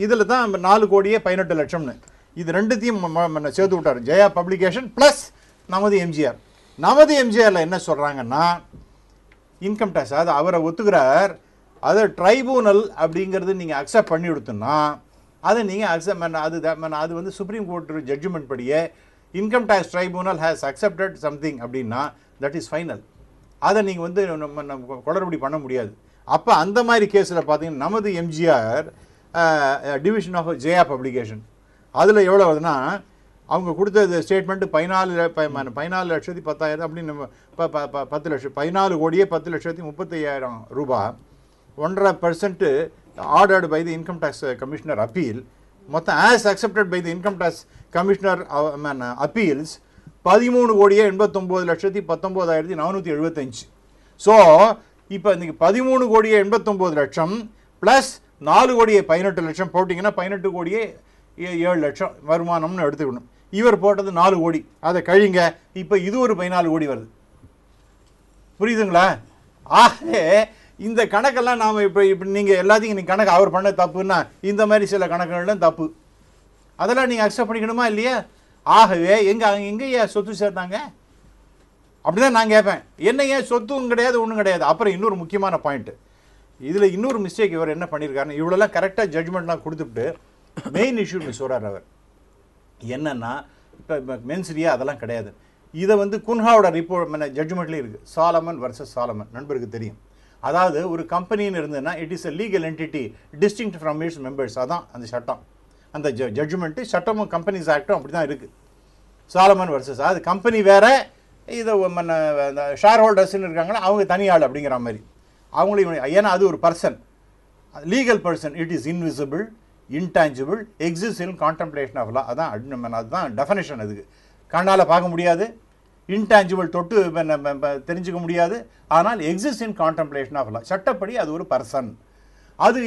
இதுல தான் 4,18,00,000. இது ரெண்டுத்தையும் சேர்த்து விட்டாரு. ஜெயா பப்ளிகேஷன் பிளஸ் நமது எம்ஜிஆர். நமது எம்ஜிஆர்ல என்ன சொல்றாங்கன்னா இன்கம் டேக்ஸ் அது அவரை ஒத்துக்கிறார். அதை ட்ரைபூனல் அப்படிங்கிறது நீங்கள் அக்செப்ட் பண்ணி கொடுத்தோன்னா அதை நீங்கள் அக்செப்ட் அது வந்து சுப்ரீம் கோர்ட் ஜட்ஜ்மெண்ட் படியே income tax tribunal has accepted something அப்படின்னா தட் இஸ் ஃபைனல். அதை நீங்கள் வந்து நம்ம குளறுபடி பண்ண முடியாது. அப்போ அந்த மாதிரி கேஸில் பார்த்தீங்கன்னா நமது MGR division of Jaya publication அதில் எவ்வளோ வருதுன்னா அவங்க கொடுத்த ஸ்டேட்மெண்ட்டு 14,10,10,000 அப்படின்னு 10 லட்சம் 14,10,35,000 ரூபாய். 1.5% ordered by the income tax commissioner appeal. மொத்தம் as accepted by the income tax commissioner appeals 13,89,19,475. So இப்போ இன்னைக்கு 13,89,00,000 ப்ளஸ் 4,18,00,000 போட்டிங்கன்னா 18,07,00,000 வருமானம்னு எடுத்துக்கணும். இவர் போட்டது 4 கோடி. அதை கழிங்க. இப்போ இது ஒரு 14 கோடி வருது. புரியுதுங்களா? ஆகவே இந்த கணக்கெல்லாம் நாம் இப்போ நீங்கள் எல்லாத்தையும் நீங்கள் கணக்கு அவர் பண்ண தப்புன்னா இந்த மாதிரி சில கணக்குகள்லாம் தப்பு. அதெல்லாம் நீங்கள் அக்செப்ட் பண்ணிக்கணுமா இல்லையா? ஆகவே எங்கே ஏன் சொத்து சேர்த்தாங்க அப்படிதான் நான் கேட்பேன். என்ன ஏன் சொத்தும் கிடையாது ஒன்றும் கிடையாது. அப்புறம் இன்னொரு முக்கியமான பாயிண்ட்டு இதில் இன்னொரு மிஸ்டேக் இவர் என்ன பண்ணியிருக்காருன்னு இவ்வளோலாம் கரெக்டாக ஜட்ஜ்மெண்ட்லாம் கொடுத்துட்டு மெயின் இஷ்யூன்னு சொல்கிறார் அவர். என்னன்னா இப்போ மென்ஸ்ரியா அதெல்லாம் கிடையாது. இதை வந்து குன்ஹாவோட ரிப்போர்ட் ஜட்ஜ்மெண்ட்லேயும் இருக்குது. சாலமன் வர்சஸ் சாலமன் நண்பருக்கு தெரியும். அதாவது ஒரு கம்பெனின்னு இருந்ததுன்னா it is a legal entity distinct from its members. அதான் அந்த சட்டம். அந்த ஜட்ஜ்மெண்ட்டு சட்டமும் கம்பெனிஸ் ஆக்டும் அப்படி தான் இருக்குது. சாலமன் வர்சஸ் அது கம்பெனி வேறு, இதை ஷேர் ஹோல்டர்ஸ்ன்னு இருக்காங்கன்னா அவங்க தனியாள் அப்படிங்கிற மாதிரி அவங்களையும். ஏன்னா அது ஒரு person, legal person. It is invisible, intangible, exist in contemplation of law. அதுதான் டெஃபனிஷன். அதுக்கு கண்ணால் பார்க்க முடியாது, இன்டான்ஜிபிள் தொட்டு தெரிஞ்சுக்க முடியாது, ஆனால் exist in contemplation of law. சட்டப்படி அது ஒரு பர்சன். அது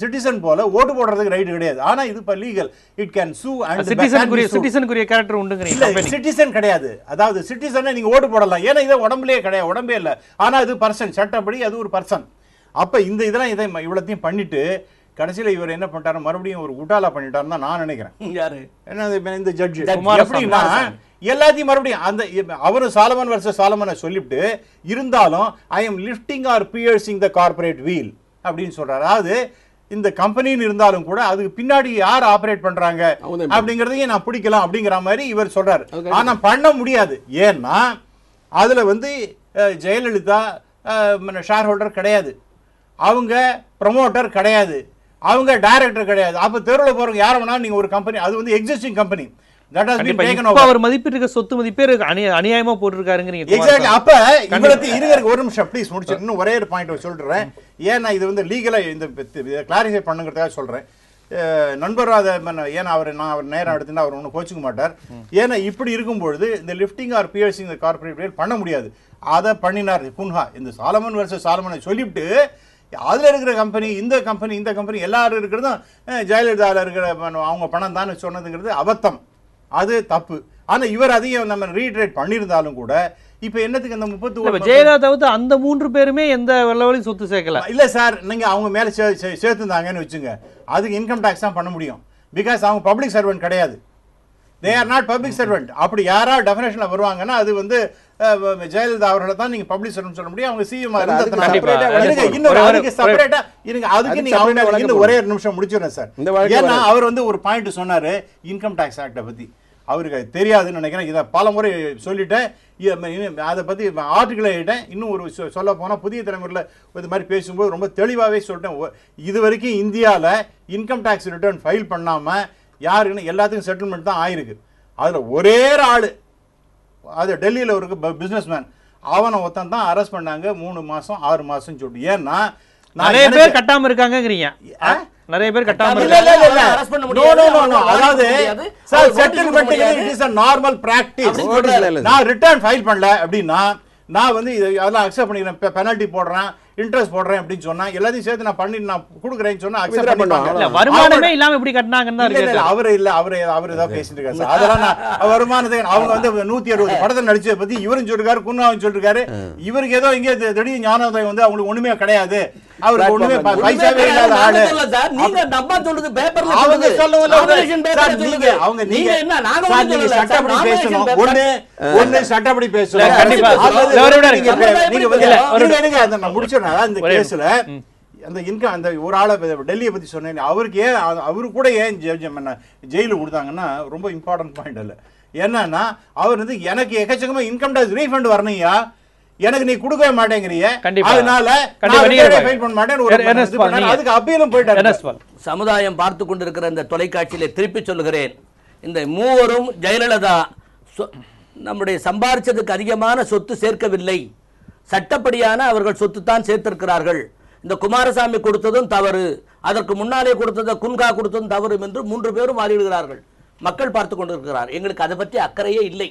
சிட்டிசன் போல ஓட்டு போடுறதுக்கு ரைட் கிடையாது. ஆனால் இது இப்போ லீகல். இட் கேன் சூ அண்ட் சிட்டிசனுக்குரிய கேரக்டர் உண்டுங்கிறீங்க. சிட்டிசன் கிடையாது. அதாவது சிட்டிசனை நீங்கள் ஓட்டு போடலாம். ஏன்னா இதை உடம்புலேயே கிடையாது, உடம்பே இல்லை. ஆனால் அது பர்சன், சட்டப்படி அது ஒரு பர்சன். அப்போ இதெல்லாம் இவ்வளோத்தையும் பண்ணிட்டு கடைசியில் இவர் என்ன பண்ணிட்டாரு, மறுபடியும் ஒரு உட்டாலா பண்ணிட்டாருன்னு தான் நான் நினைக்கிறேன். யாரு என்ன இந்த ஜட்ஜ் எப்படின்னா எல்லாத்தையும் மறுபடியும் அந்த அவரும் சாலமன் வர்சஸ் சாலமனை சொல்லிவிட்டு இருந்தாலும் I am lifting or piercing the corporate veil அப்படின்னு சொல்றாரு. அதாவது இந்த கம்பெனின்னு இருந்தாலும் கூட அதுக்கு பின்னாடி யார் ஆபரேட் பண்றாங்க அப்படிங்கிறதையும் நான் பிடிக்கலாம் அப்படிங்கிற மாதிரி இவர் சொல்றாரு. ஆனா பண்ண முடியாது. ஏன்னா அதுல வந்து ஜெயலலிதா ஷேர் ஹோல்டர் கிடையாது, அவங்க ப்ரமோட்டர் கிடையாது, அவங்க டைரக்டர் கிடையாது. அப்ப தெருவில் போறவங்க யார வேணாலும் நீங்க ஒரு கம்பெனி, அது வந்து எக்ஸிஸ்டிங் கம்பெனி. அவர் மதிப்பிட்டு சொத்து மதிப்பே அநியாயமா போட்டுருக்காருங்கிறீங்க. எக்ஸாக்ட்லி. அப்ப இவங்களுக்கு ஒரு நிமிஷம் ப்ளீஸ் முடிச்சு இன்னும் ஒரே ஒரு பாயிண்ட் சொல்றேன். ஏன்னா இது வந்து லீகலா இந்த கிளாரிஃபை பண்ணுங்கிறதுக்காக சொல்றேன். நண்பரும் அதை ஏன்னா நான் அவர் நேரம் எடுத்துன்னா அவர் ஒன்றும் கோச்சிக்க மாட்டார். ஏன்னா இப்படி இருக்கும்பொழுது இந்த lifting or piercing the corporate பண்ண முடியாது. அதை பண்ணினார் குன்ஹா. இந்த சாலமன் வர்சஸ் சாலமனை சொல்லிவிட்டு அதில் இருக்கிற கம்பெனி இந்த கம்பெனி எல்லாரும் இருக்கிறதும் ஜெயலலிதாவில் இருக்கிற அவங்க பணம் தான் சொன்னதுங்கிறது அபத்தம், அது தப்பு. ஆனால் இவர் அதையும் நம்ம ரீட்ரேட் பண்ணியிருந்தாலும் கூட இப்போ என்னத்துக்கு அந்த 31 ஜெயலலிதா அந்த 3 பேருமே எந்த வெள்ளவழியும் சொத்து சேர்க்கல. இல்லை சார், நீங்கள் அவங்க மேலே சேர்த்துருந்தாங்கன்னு வச்சுங்க, அதுக்கு இன்கம் டேக்ஸ் தான் பண்ண முடியும். பிகாஸ் அவங்க பப்ளிக் சர்வெண்ட் கிடையாது. They are not public servant. அப்படி யாரா டெஃபினேஷனில் வருவாங்கன்னா அது வந்து ஜெயலலிதா அவர்களை தான் நீங்க பப்ளிஷர்னு சொல்ல முடியும். அவங்க சிஎம் ஒரே ஒரு நிமிஷம் முடிச்சிடுறேன் சார். ஏன்னா அவர் வந்து ஒரு பாயிண்ட் சொன்னாரு இன்கம் டாக்ஸ் ஆக்டை பத்தி, அவருக்கு தெரியாதுன்னு நினைக்கிறேன். இதை பல முறை சொல்லிட்டேன், அதை பற்றி ஆர்டிக்கல் எழுதிட்டேன். இன்னும் ஒரு சொல்ல போனால் புதிய தலைமுறையில் இது மாதிரி பேசும்போது ரொம்ப தெளிவாகவே சொல்லிட்டேன். இது வரைக்கும் இந்தியாவில் இன்கம் டேக்ஸ் ரிட்டர்ன் ஃபைல் பண்ணாமல் யாருக்குன்னு எல்லாத்துக்கும் செட்டில்மெண்ட் தான் ஆயிருக்கு. அதில் ஒரே ஆள், அது டெல்லியில் ஒரு பிஸ்னஸ் மேன், அவனை ஒருத்தன் தான் அரெஸ்ட் பண்ணாங்க 3 மாதம் 6 மாதம் சொல்லிட்டு. ஏன்னா நிறைய பேர் கட்டாம இருக்காங்கங்கறீங்க. நிறைய பேர் கட்டாம அதாவது sir settlement it is a normal practice. நான் ரிட்டர்ன் ஃபைல் பண்ணல அப்படின்னா நான் வந்து அதெல்லாம் அக்செப்ட் பண்ணிக்கிறேன், பெனல்டி போடுறேன், இன்ட்ரெஸ்ட் போடுறேன் அப்படின்னு சொன்னா எல்லாத்தையும் சேர்த்து நான் பண்ணி நான் கொடுக்குறேன்னு சொன்னா அக்செப்ட் பண்ணிப்பாங்க. வருமானமே இல்லாம இப்படி கட்டினாங்கன்னு தான் இருக்கு. அவர் ஏதாவது பேசிட்டு இருக்காரு சார். அதெல்லாம் நான் வருமானத்தை அவங்க வந்து 160 படத்தில் நடிச்சதை பத்தி இவரும் சொல்லிருக்காரு, குன்னாவும் சொல்லிருக்காரு. இவருக்கு ஏதோ இங்கே திடீர் ஞானோதயம் வந்து அவங்களுக்கு ஒண்ணுமே கிடையாது, அவருக்கு ஒண்ணுமே பைசாவே இல்லாத ஆளு. நீங்க நம்ம சொல்றது பேப்பர்ல அவங்க சொல்லல அவங்க நீங்க சட்டப்படி பேசணும். ஒண்ணு சட்டப்படி பேசணும். கண்டிப்பா நான் முடிச்சிடறேன். இந்த கேஸ்ல அந்த இன்கம் அந்த ஒரு ஆளை டெல்லியை பத்தி சொன்னேன், அவருக்கு ஏன் அவரு கூட ஏன் ஜெயிலு கொடுத்தாங்கன்னா ரொம்ப இம்பார்ட்டன்ட் பாயிண்ட் இல்ல. என்னன்னா அவர் வந்து எனக்கு எக்கச்சக்கமா இன்கம் டாக்ஸ் ரீஃபண்ட் வரணையா, எனக்கு நீ கொடுக்கவே மாட்டேங்கிறிய, அதனால ஃபைல் பண்ண மாட்டேன், அதுக்கு அப்பீலும் போயிட்டாரு. சமுதாயம் பார்த்து கொண்டிருக்கிற இந்த தொலைக்காட்சியில திருப்பி சொல்லுகிறேன், இந்த மூவரும் ஜெயலலிதா நம்முடைய சம்பாரிச்சதுக்கு அதிகமான சொத்து சேர்க்கவில்லை, சட்டப்படியான அவர்கள் சொத்து தான் சேர்த்திருக்கிறார்கள். இந்த குமாரசாமி கொடுத்ததும் தவறு, அதற்கு முன்னாலே கொடுத்தது குன்கா கொடுத்ததும் தவறு என்று 3 பேரும் வாதிடுகிறார்கள். மக்கள் பார்த்து கொண்டிருக்கிறார். எங்களுக்கு அதை பற்றி அக்கறையே இல்லை.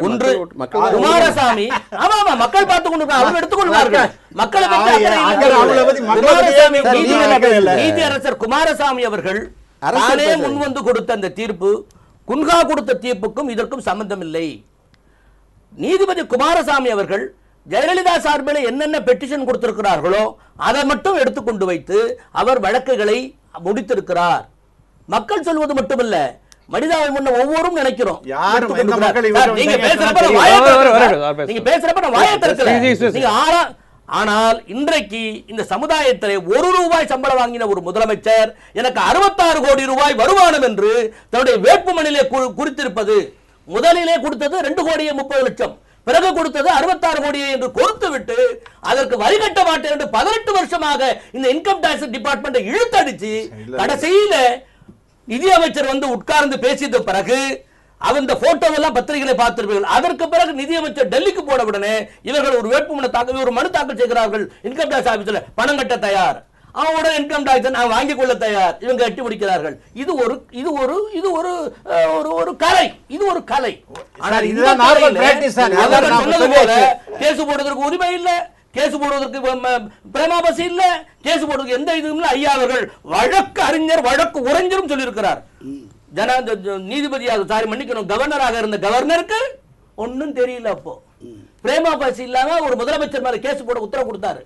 ஒன்று குமாரசாமி, ஆமா மக்கள் பார்த்து கொண்டிருக்கிறார், அவங்க எடுத்துக்கொள்வார்கள். மக்களை நீதியரசர் குமாரசாமி அவர்கள் தானே முன்வந்து கொடுத்த அந்த தீர்ப்பு, குன்கா கொடுத்த தீர்ப்புக்கும் இதற்கும் சம்பந்தம் இல்லை. நீதிபதி குமாரசாமி அவர்கள் ஜெயலலிதா சார்பில் என்னென்ன பெட்டிஷன் கொடுத்திருக்கிறார்களோ அதை மட்டும் எடுத்துக்கொண்டு வைத்து அவர் வழக்குகளை முடித்திருக்கிறார். மக்கள் சொல்வது மட்டுமல்ல, மனிதாவை முன்ன ஒவ்வொருவரும் நினைக்கிறோம். ஆனால் இன்றைக்கு இந்த சமுதாயத்தில் 1 ரூபாய் சம்பளம் வாங்கின ஒரு முதலமைச்சர் எனக்கு 66 கோடி ரூபாய் வருமானம் என்று தன்னுடைய வேட்புமனுவிலே குறித்திருப்பது, முதலிலே கொடுத்தது 2,30,00,000, பிறகு கொடுத்தது 66 கோடியை என்று கொடுத்து விட்டு அதற்கு வரி கட்ட மாட்டேன் என்று 18 வருஷமாக இந்த இன்கம் டாக்ஸ் டிபார்ட்மெண்ட் இழுத்தடிச்சு கடைசியில நிதி அமைச்சர் வந்து உட்கார்ந்து பேசிய பிறகு அந்த போட்டோவெல்லாம் பத்திரிகைகளை பார்த்திருப்பீர்கள். அதற்கு பிறகு நிதியமைச்சர் டெல்லிக்கு போன உடனே இவர்கள் ஒரு வேட்புமனு தாக்கல், ஒரு மனு தாக்கல் செய்கிறார்கள் இன்கம் டாக்ஸ் ஆபீஸ்ல, பணம் கட்ட தயார், அவங்களோட இன்கம் டாக்ஸ் நான் வாங்கிக் கொள்ள தயார், இவங்க கட்டி முடிக்கிறார்கள். இது ஒரு கலை, இது ஒரு கலை. ஆனால் இதுதான் கேஸ் போடுவதற்கு உரிமை இல்ல, கேஸ் போடுவதற்கு பிரேமாபசி இல்ல, கேஸ் போடுவதற்கு எந்த இதுவும் இல்ல. ஐயா அவர்கள் வழக்கு அறிஞர், வழக்கு உரைஞரும் சொல்லியிருக்கிறார். நீதிபதியாக மன்னிக்கணும், கவர்னராக இருந்த கவர்னருக்கு ஒன்னும் தெரியல. அப்போ பிரேமாபசி இல்லாம ஒரு முதலமைச்சர் மேல கேஸ் போட உத்தரவு கொடுத்தாரு,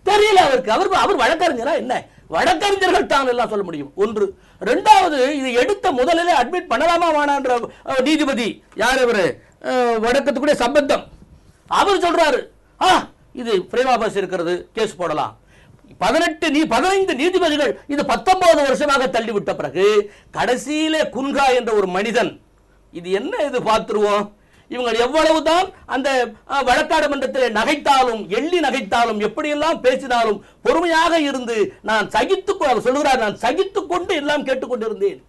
தெரியல அவருக்கு. அவர் வழக்கறிஞரா என்ன? வழக்கறிஞர்கள் தான் எல்லாம் சொல்ல முடியும். ஒன்று. இரண்டாவது, இது எடுத்த முதலிலே அட்மிட் பண்ணலாமா வேணான்ற நீதிபதி யார், அவரு வழக்கத்துக்குரிய சம்பந்தம், அவர் சொல்றாரு இது பிரேமாபாஸ் இருக்கிறது, கேஸ் போடலாம். 15 நீதிபதிகள் இது 19 வருஷமாக தள்ளிவிட்ட பிறகு கடைசியிலே குன்கா என்ற ஒரு மனிதன், இது என்ன இது பார்த்துருவோம். இவங்க எவ்வளவுதான் அந்த வழக்காடு மன்றத்தில் நகைத்தாலும், எள்ளி நகைத்தாலும், எப்படியெல்லாம் பேசினாலும் பொறுமையாக இருந்து நான் சொல்லுகிறார், நான் சகித்துக் கொண்டு எல்லாம் கேட்டுக்கொண்டிருந்தேன்.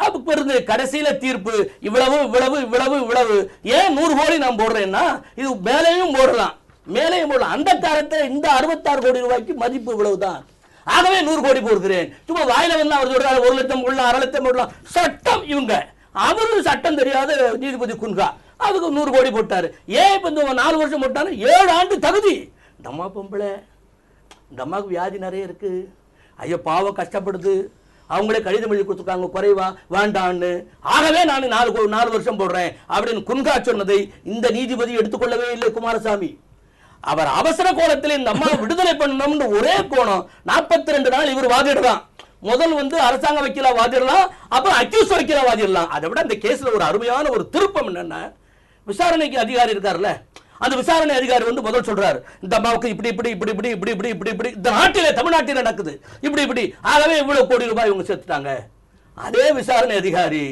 அப்ப கடைசியில தீர்ப்பு இவ்வளவு இவ்வளவு இவ்வளவு இவ்வளவு. ஏன் 100 கோடி நான் போடுறேன்னா இது மேலேயும் போடலாம், மேலேயும் போடலாம். அந்த காலத்தில் இந்த 66 கோடி ரூபாய்க்கு மதிப்பு இவ்வளவுதான், ஆகவே 100 கோடி போடுகிறேன். சும்மா வாயில வந்து அவர் சொல்றாரு 1 லட்சம் போடலாம், 1/2 லட்சம் போடலாம். சட்டம் இவங்க, அவரு சட்டம் தெரியாத நீதிபதி குன்கா அதுக்கு 100 கோடி போட்டாரு. ஏன் இப்ப 4 வருஷம் போட்டாரு? 7 ஆண்டு தகுதி. இந்த அம்மா பொம்பளை, இந்த அம்மாவுக்கு வியாதி நிறைய இருக்கு, ஐயோ பாவம் கஷ்டப்படுது, அவங்களே கடிதம் எழுதி கொடுத்துருக்காங்க குறைவா வேண்டான்னு, ஆகவே நான் 4 வருஷம் போடுறேன் அப்படின்னு குன்கா சொன்னதை இந்த நீதிபதி எடுத்துக்கொள்ளவே இல்லை குமாரசாமி. அவர் அவசர கோலத்தில் இந்த அம்மா விடுதலை பண்ணணும்னு ஒரே கோணம் 42 நாள் இவர் வாதிடலாம். முதல் வந்து அரசாங்க வக்கீலா வாதிடலாம், அப்புறம் அக்யூஸ் வக்கீலா வாதிடலாம். அதை விட அந்த கேஸ்ல ஒரு அருமையான ஒரு திருப்பம் என்னன்னா, விசாரணைக்கு அதிகாரி இருக்காருல்ல, அந்த விசாரணை அதிகாரி வந்து முதல் சொல்றாரு, இந்த அம்மாவுக்கு இப்படி இப்படி இப்படி இப்படி இப்படி இப்படி இப்படி இப்படி இந்த நாட்டிலே தமிழ்நாட்டில் நடக்குது இப்படி இப்படி, ஆகவே இவ்வளவு கோடி ரூபாய் இவங்க சேர்த்துட்டாங்க. அதே விசாரணை அதிகாரி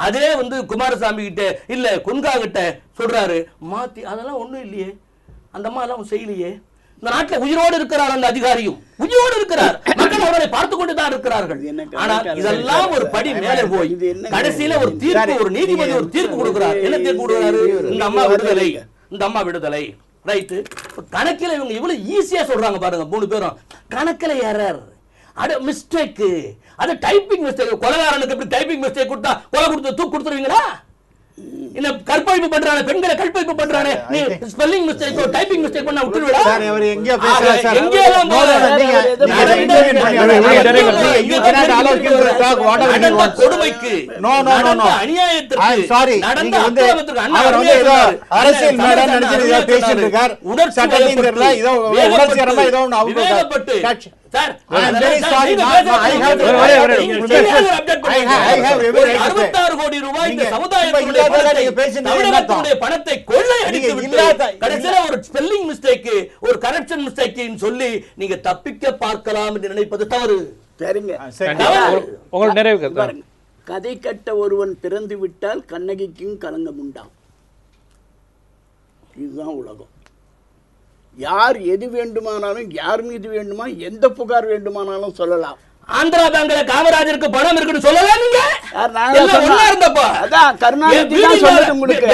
அதே வந்து குமாரசாமி கிட்ட இல்ல குன்கா கிட்ட சொல்றாரு, மாத்தி அதெல்லாம் ஒண்ணும் இல்லையே, அந்த அம்மா எல்லாம் செய்யலையே. இந்த நாட்டில் உயிரோடு இருக்கிறார், அந்த அதிகாரியும் உயிரோடு இருக்கிறார், மக்கள் அவரை பார்த்து கொண்டுதான் இருக்கிறார்கள். ஆனால் இதெல்லாம் ஒரு படி மேலே போய் கடைசியில ஒரு தீர்ப்பு, ஒரு நீதிபதி ஒரு தீர்ப்பு கொடுக்கிறார். என்ன தீர்ப்பு கொடுக்கிறாரு? இந்த அம்மா விடுதலை, இந்த அம்மா விடுதலை. ரைட்டு. கணக்கில் இவங்க இவ்வளவு ஈஸியா சொல்றாங்க பாருங்க, 3 பேரும் கணக்கில் எரர், அட மிஸ்டேக், அது டைப்பிங் மிஸ்டேக். கொலைகாரனுக்கு எப்படி டைப்பிங் மிஸ்டேக் கொடுத்தா கொலை கொடுத்து தூக்கு கொடுத்துருவீங்களா? என்ன கற்பழிப்பு பண்றானே, பெண்களை கற்பழிப்பு பண்றானே, நீ ஸ்பெல்லிங் மிஸ்டேக் டைப்பிங் மிஸ்டேக் பண்ணா விட்டுடுவா? சார் அவர் எங்க பேசுறாரு சார்? எங்க எல்லாம் கொடுமைக்கு, அநியாயத்திற்கு, சாரி நீங்க வந்து அவர் வந்து ஏதோ அரசியல் மேடம் நினைச்சு பேசிட்டு இருக்கார். சட்டத்தின் தெரியல, ஏதோ உணர்ச்சிகரமா ஏதோ அவங்க sir, I am very sorry. I have 66 கோடி ரூபாய் இந்த சமுதாயத்துடைய பணத்தை கொள்ளையடித்து கடைசியில ஒரு ஸ்பெல்லிங் மிஸ்டேக், ஒரு கரெக்ஷன் மிஸ்டேக் சொல்லி நீங்க தப்பிக்க பார்க்கலாம் என்று நினைப்பது தவறு. சரிங்க, உங்களுக்கு நிறைவு. கதை கட்ட ஒருவன் பிறந்து விட்டால் கண்ணகிக்கும் கலங்கம் உண்டாம். இதுதான் உலகம். யார் எது வேண்டுமானாலும், யார் மீது வேண்டுமா எந்த புகார் வேண்டுமானாலும் சொல்லலாம். ஆந்திரா பேங்க்ல காமராஜருக்கு பணம் இருக்குன்னு சொல்லலாம். நீங்க அதான் கருணாநிதி தான் சொன்னது உங்களுக்கு.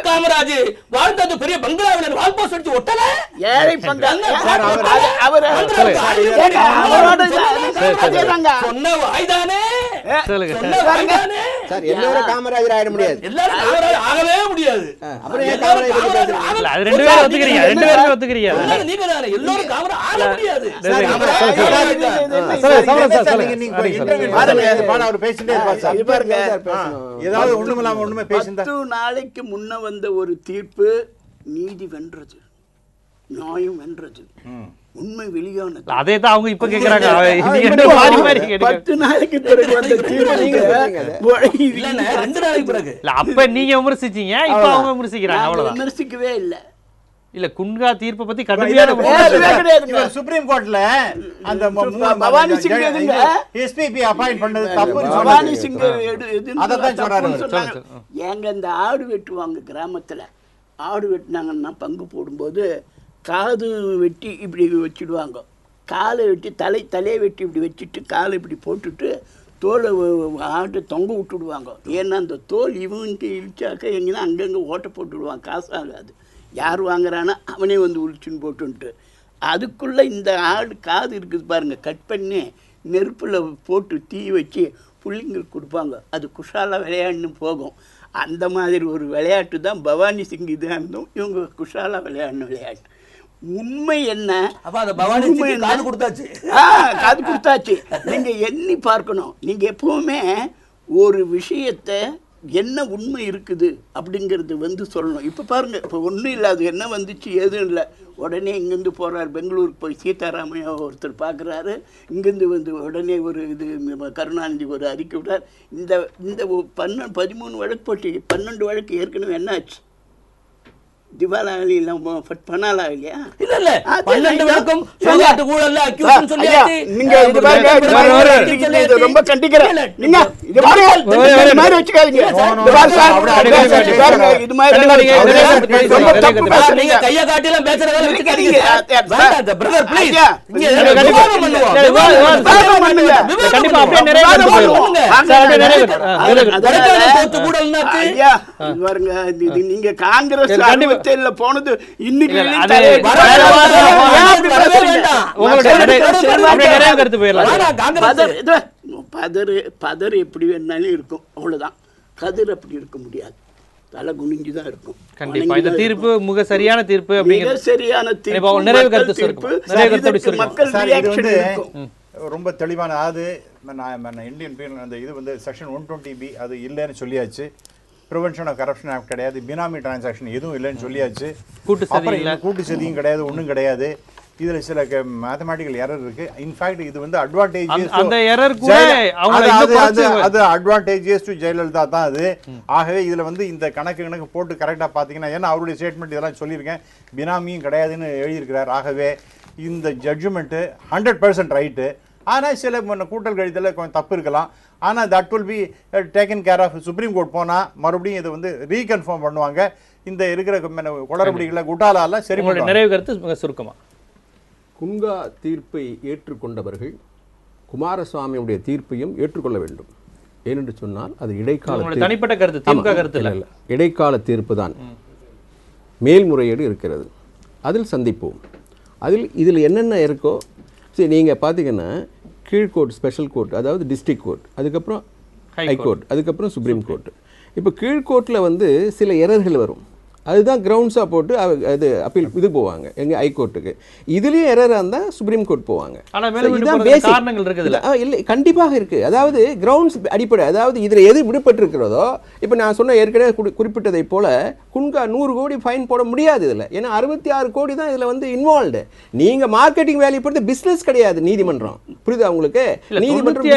காமராஜ் வாழ்ந்தது பெரிய பங்களாவில் வால்போஸ்ட் அடிச்சு ஒட்டல, ஏழை சொன்ன வாய்தானே. சார் எல்லாரும் காமராஜர் ஆயிட முடியாது, எல்லாரும் காமராஜர் ஆகவே முடியாது. அப்புறம் ஏன் காமராஜர் அது ரெண்டு பேரும் ஒத்துக்கிறீங்க, ரெண்டு பேருமே ஒத்துக்கிறீங்க. நீங்க தானே எல்லாரும் காமராஜர் ஆக முடியாது. ஏதாவது ஒண்ணுமில்லாம ஒண்ணுமே பேசினா 10 நாளைக்கு முன்ன வந்த ஒரு தீர்ப்பு நீதி வென்றது, நியாயம் வென்றது, உண்மை வெளியானது. அதே தான் அவங்க இப்ப கேக்குறாங்க. 10 நாளைக்கு பிறகு வந்த தீர்ப்பு 2 நாளைக்கு பிறகு அப்ப நீங்க விமர்சிச்சீங்க, இப்ப அவங்க விமர்சிக்கிறாங்க. அவ்வளவுதான். விமர்சிக்கவே இல்ல. இல்ல குன்கா தீர்ப்பை பத்தி கடுமையான சுப்ரீம் கோர்ட்ல அந்த பவானி சிங் எஸ்பிபி அப்பாயிண்ட் பண்ணது தப்பு. பவானி சிங் அதான் சொல்றாரு. ஏங்க இந்த ஆடு வெட்டுவாங்க கிராமத்துல, ஆடு வெட்டினாங்கன்னா பங்கு போடும்போது காது வெட்டி இப்படி வச்சுடுவாங்க, காலை வெட்டி தலையை வெட்டி இப்படி வச்சுட்டு காலை இப்படி போட்டுட்டு தோலை ஆட்டு தொங்க விட்டுடுவாங்க. ஏன்னா அந்த தோல் இவனுக்கு இழிச்சாக்க எங்கன்னா அங்கங்கே ஓட்டை போட்டுவிடுவாங்க, காசு ஆகாது. யார் வாங்குறானோ அவனே வந்து உளிச்சுன்னு போட்டுன்ட்டு, அதுக்குள்ளே இந்த ஆடு காது இருக்குது பாருங்கள், கட் பண்ணி நெருப்பில் போட்டு தீ வச்சு புள்ளிங்களுக்கு கொடுப்பாங்க, அது குஷாலாக விளையாடுன்னு போகும். அந்த மாதிரி ஒரு விளையாட்டு தான் பவானி சிங் இதாக இருந்தும் இவங்க குஷாலாக விளையாடின விளையாட்டு. உண்மை என்ன? காது கொடுத்தாச்சு, காது கொடுத்தாச்சு. நீங்கள் எண்ணி பார்க்கணும். நீங்கள் எப்பவுமே ஒரு விஷயத்தை என்ன உண்மை இருக்குது அப்படிங்கிறது வந்து சொல்லணும். இப்போ பாருங்கள், இப்போ ஒன்றும் இல்லை, அது என்ன வந்துச்சு எதுவும் இல்லை, உடனே இங்கேருந்து போகிறார் பெங்களூருக்கு போய் சீதாராமையா ஒருத்தர் பார்க்குறாரு, இங்கேருந்து வந்து உடனே ஒரு இது கருணாநிதி ஒரு அறிக்கை விட்டார். இந்த 13 வழக்கு போட்டு 12 வழக்கு ஏற்கனவே என்ன ஆச்சு? திவாலாளி இல்லாம பண்ணாலா இல்லையா? இல்ல இல்ல 12 வழக்கும் சோகாட்டு ஊழல்ல அக்யூஸ் சொல்லியாச்சு. நீங்க இது பாருங்க, ரொம்ப கண்டிக்கிறேன். நீங்க இது மாதிரி வெச்சுக்காதீங்க. இது மாதிரி ரொம்ப தப்பு பேசுறீங்க. நீங்க கைய காட்டில பேசுறத வெச்சுக்காதீங்க. வேண்டாம் பிரதர் ப்ளீஸ். இங்க கண்டிப்பா அப்படியே நிறைய பண்ணுங்க. ஐயா பாருங்க, நீங்க காங்கிரஸ் போனது இன்னைக்கு பதர் எப்படி வேணாலும் இருக்கும், அவ்வளவுதான். கதிர் அப்படி இருக்க முடியாது, தலை குனிஞ்சுதான் இருக்கும். கண்டிப்பா இந்த தீர்ப்பு மிக சரியான தீர்ப்பு, மிக சரியான தீர்ப்பு. மக்கள் ரியாக்ஷன் இருக்கும். ரொம்ப தெளிவான. அது இந்தியன் பீனல் அந்த இது வந்து செக்ஷன் 120B அது இல்லைன்னு சொல்லியாச்சு. ப்ரிவென்ஷன் ஆஃப் கரப்ஷன் ஆக்ட் கிடையாது, பினாமி டிரான்சாக்ஷன் எதுவும் இல்லைன்னு சொல்லியாச்சு. கூட்டு சதியும் கிடையாது, ஒன்றும் கிடையாது. இதில் சில மேத்தமேட்டிக்கல் எரர் இருக்கு. இன்ஃபேக்ட் இது வந்து அட்வான்டேஜஸ், அந்த எரர் கூட அது அட்வான்டேஜஸ் டு ஜெயலலிதா தான் அது. ஆகவே இதில் வந்து இந்த கணக்கு போட்டு கரெக்டாக பார்த்தீங்கன்னா, ஏன்னா அவருடைய ஸ்டேட்மெண்ட் இதெல்லாம் சொல்லியிருக்கேன், பினாமியும் கிடையாதுன்னு எழுதியிருக்கிறார். ஆகவே இந்த ஜட்ஜ்மெண்ட்டு 100% ரைட்டு. ஆனால் சில கூட்டல் கழித்தல கொஞ்சம் தப்பு இருக்கலாம். ஆனால் that will be taken care of. Supreme court போனால் மறுபடியும் இதை வந்து ரீகன்ஃபார்ம் பண்ணுவாங்க. இந்த இருக்கிற குளறுபடிகளை குட்டாலாலாம் சரி. நிறைவு கருத்து சுருக்கமாக, குன்கா தீர்ப்பை ஏற்றுக்கொண்டவர்கள் குமாரசுவாமியுடைய தீர்ப்பையும் ஏற்றுக்கொள்ள வேண்டும். ஏனென்று சொன்னால் அது இடைக்கால தனிப்பட்ட கருத்து, திமுக கருத்து இல்லை, இடைக்கால தீர்ப்பு தான். மேல்முறையீடு இருக்கிறது, அதில் சந்திப்போம். இதில் என்னென்ன இருக்கோ சரி. நீங்கள் பார்த்தீங்கன்னா கீழ்கோர்ட், ஸ்பெஷல் கோர்ட், அதாவது டிஸ்ட்ரிக்ட் கோர்ட், அதுக்கப்புறம் ஹைகோர்ட், அதுக்கப்புறம் சுப்ரீம் கோர்ட். இப்போ கீழ்கோர்ட்டில் வந்து சில எரர்கள் வரும், அதுதான் கிரவுண்ட்ஸாக போட்டு அது அப்பீல் இது போவாங்க எங்கள் ஹைகோர்ட்டுக்கு. இதுலேயும் எரராக இருந்தால் சுப்ரீம் கோர்ட் போவாங்க. இல்லை, கண்டிப்பாக இருக்குது. அதாவது கிரவுண்ட்ஸ் அடிப்படை, அதாவது இதில் எது விடுபட்டிருக்கிறதோ, இப்போ நான் சொன்ன ஏற்கனவே குறிப்பிட்டதை போல குன்கா 100 கோடி ஃபைன் போட முடியாது இதில். ஏன்னா 66 கோடி தான் இதில் வந்து இன்வால்வ்டு. நீங்கள் மார்க்கெட்டிங் வேல்யூ பொறுத்து பிஸ்னஸ் கிடையாது நீதிமன்றம். புரியுதா உங்களுக்கு? நீதிமன்றம்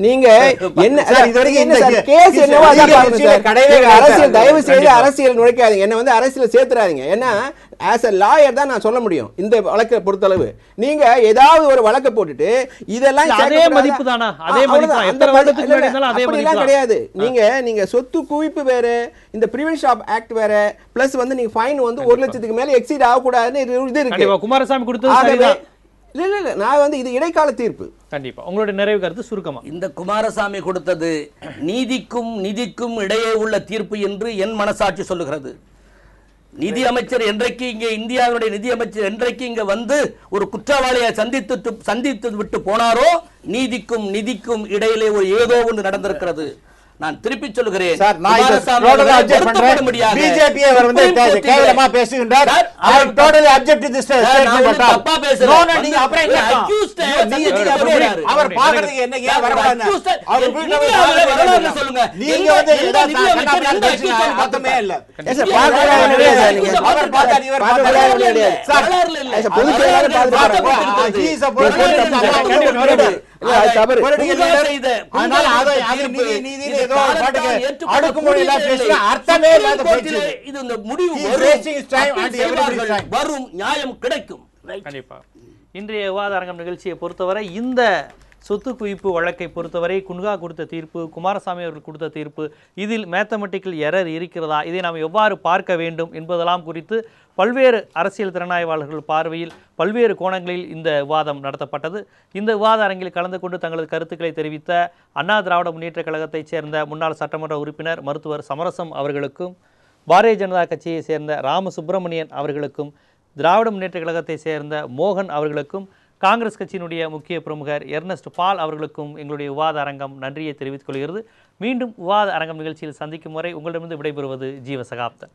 நீங்க என்ன கேஸ் என்னவோ அரசியல், தயவு செய்து அரசியல் நுழைக்காதீங்க, என்ன வந்து அரசியல் சேர்த்துறாதீங்க. ஏன்னா ஆஸ் a lawyer தான் நான் சொல்ல முடியும் இந்த வழக்கை பொறுத்தளவு. நீங்க ஏதாவது ஒரு வழக்கை போட்டுட்டு இதெல்லாம் அதே மதிப்பு தானா? அதே மதிப்பு தான். எத்தனை வருடத்துக்கு முன்னாடி இருந்தாலும் அதே மதிப்பு தான் கிடையாது. நீங்க சொத்து குவிப்பு வேற, இந்த பிரிவென்ஷன் ஆஃப் ஆக்ட் வேற, பிளஸ் வந்து நீங்க ஃபைன் வந்து 1 லட்சத்துக்கு மேல எக்ஸீட் ஆக கூடாதுன்னு இது இருக்கு. குமாரசாமி கொடுத்தது சரிதான். இல்ல நான் வந்து இது இடைக்கால தீர்ப்பு. கண்டிப்பா உங்களுடைய நிறைவு கருத்து சுருக்கமா. இந்த குமாரசாமி கொடுத்தது நீதிக்கும் நிதிக்கும் இடையே உள்ள தீர்ப்பு என்று என் மனசாட்சி சொல்லுகிறது. நிதி அமைச்சர் என்றைக்கு இங்கே, இந்தியாவுடைய நிதி அமைச்சர் என்றைக்கு இங்க வந்து ஒரு குற்றவாளியை சந்தித்து விட்டு போனாரோ, நீதிக்கும் நிதிக்கும் இடையிலே ஒரு ஏதோ ஒன்று நடந்திருக்கிறது. நான் திருப்பி சொல்லுகிறேன், பிஜேபி அவர் வந்து கேவலமா பேசுகின்றார். அவர் totally object to this statement. தப்பா பேசுறாரு. நீங்க அப்புறம் என்ன அவர் பாக்குறதுக்கு என்ன ஏன் வரவானே அவர் வீட்ல சொல்லுங்க. நீங்க வந்து அர்த்தமே இல்ல. அவர் பார்த்தாரு, இவர் பார்த்தாரு. வரலாறுல இல்ல, பொது செயலாளர் பார்த்தாரு. ஹீஸ் a political வரும் நியாயம் கிடைக்கும். இன்றைய விவாத அரங்கம் நிகழ்ச்சியை பொறுத்தவரை இந்த சொத்து குவிப்பு வழக்கை பொறுத்தவரை குன்கா கொடுத்த தீர்ப்பு, குமாரசாமி அவர்கள் கொடுத்த தீர்ப்பு, இதில் மேத்தமெட்டிக்கல் எரர் இருக்கிறதா, இதை நாம் எவ்வாறு பார்க்க வேண்டும் என்பதெல்லாம் குறித்து பல்வேறு அரசியல் திறனாய்வாளர்கள் பார்வையில் பல்வேறு கோணங்களில் இந்த விவாதம் நடத்தப்பட்டது. இந்த விவாத அரங்கில் கலந்து கொண்டு தங்களது கருத்துக்களை தெரிவித்த அண்ணா திராவிட முன்னேற்றக் கழகத்தைச் சேர்ந்த முன்னாள் சட்டமன்ற உறுப்பினர் மருத்துவர் சமரசம் அவர்களுக்கும், பாரதிய ஜனதா கட்சியை சேர்ந்த ராமசுப்பிரமணியன் அவர்களுக்கும், திராவிட முன்னேற்றக் கழகத்தை சேர்ந்த மோகன் அவர்களுக்கும், காங்கிரஸ் கட்சியினுடைய முக்கிய பிரமுகர் எர்னஸ்ட் பால் அவர்களுக்கும் எங்களுடைய விவாத அரங்கம் நன்றியை தெரிவித்துக் கொள்கிறது. மீண்டும் விவாத அரங்கம் நிகழ்ச்சியில் சந்திக்கும் வரை உங்களிடமிருந்து விடைபெறுவது ஜீவசகாப்தன்.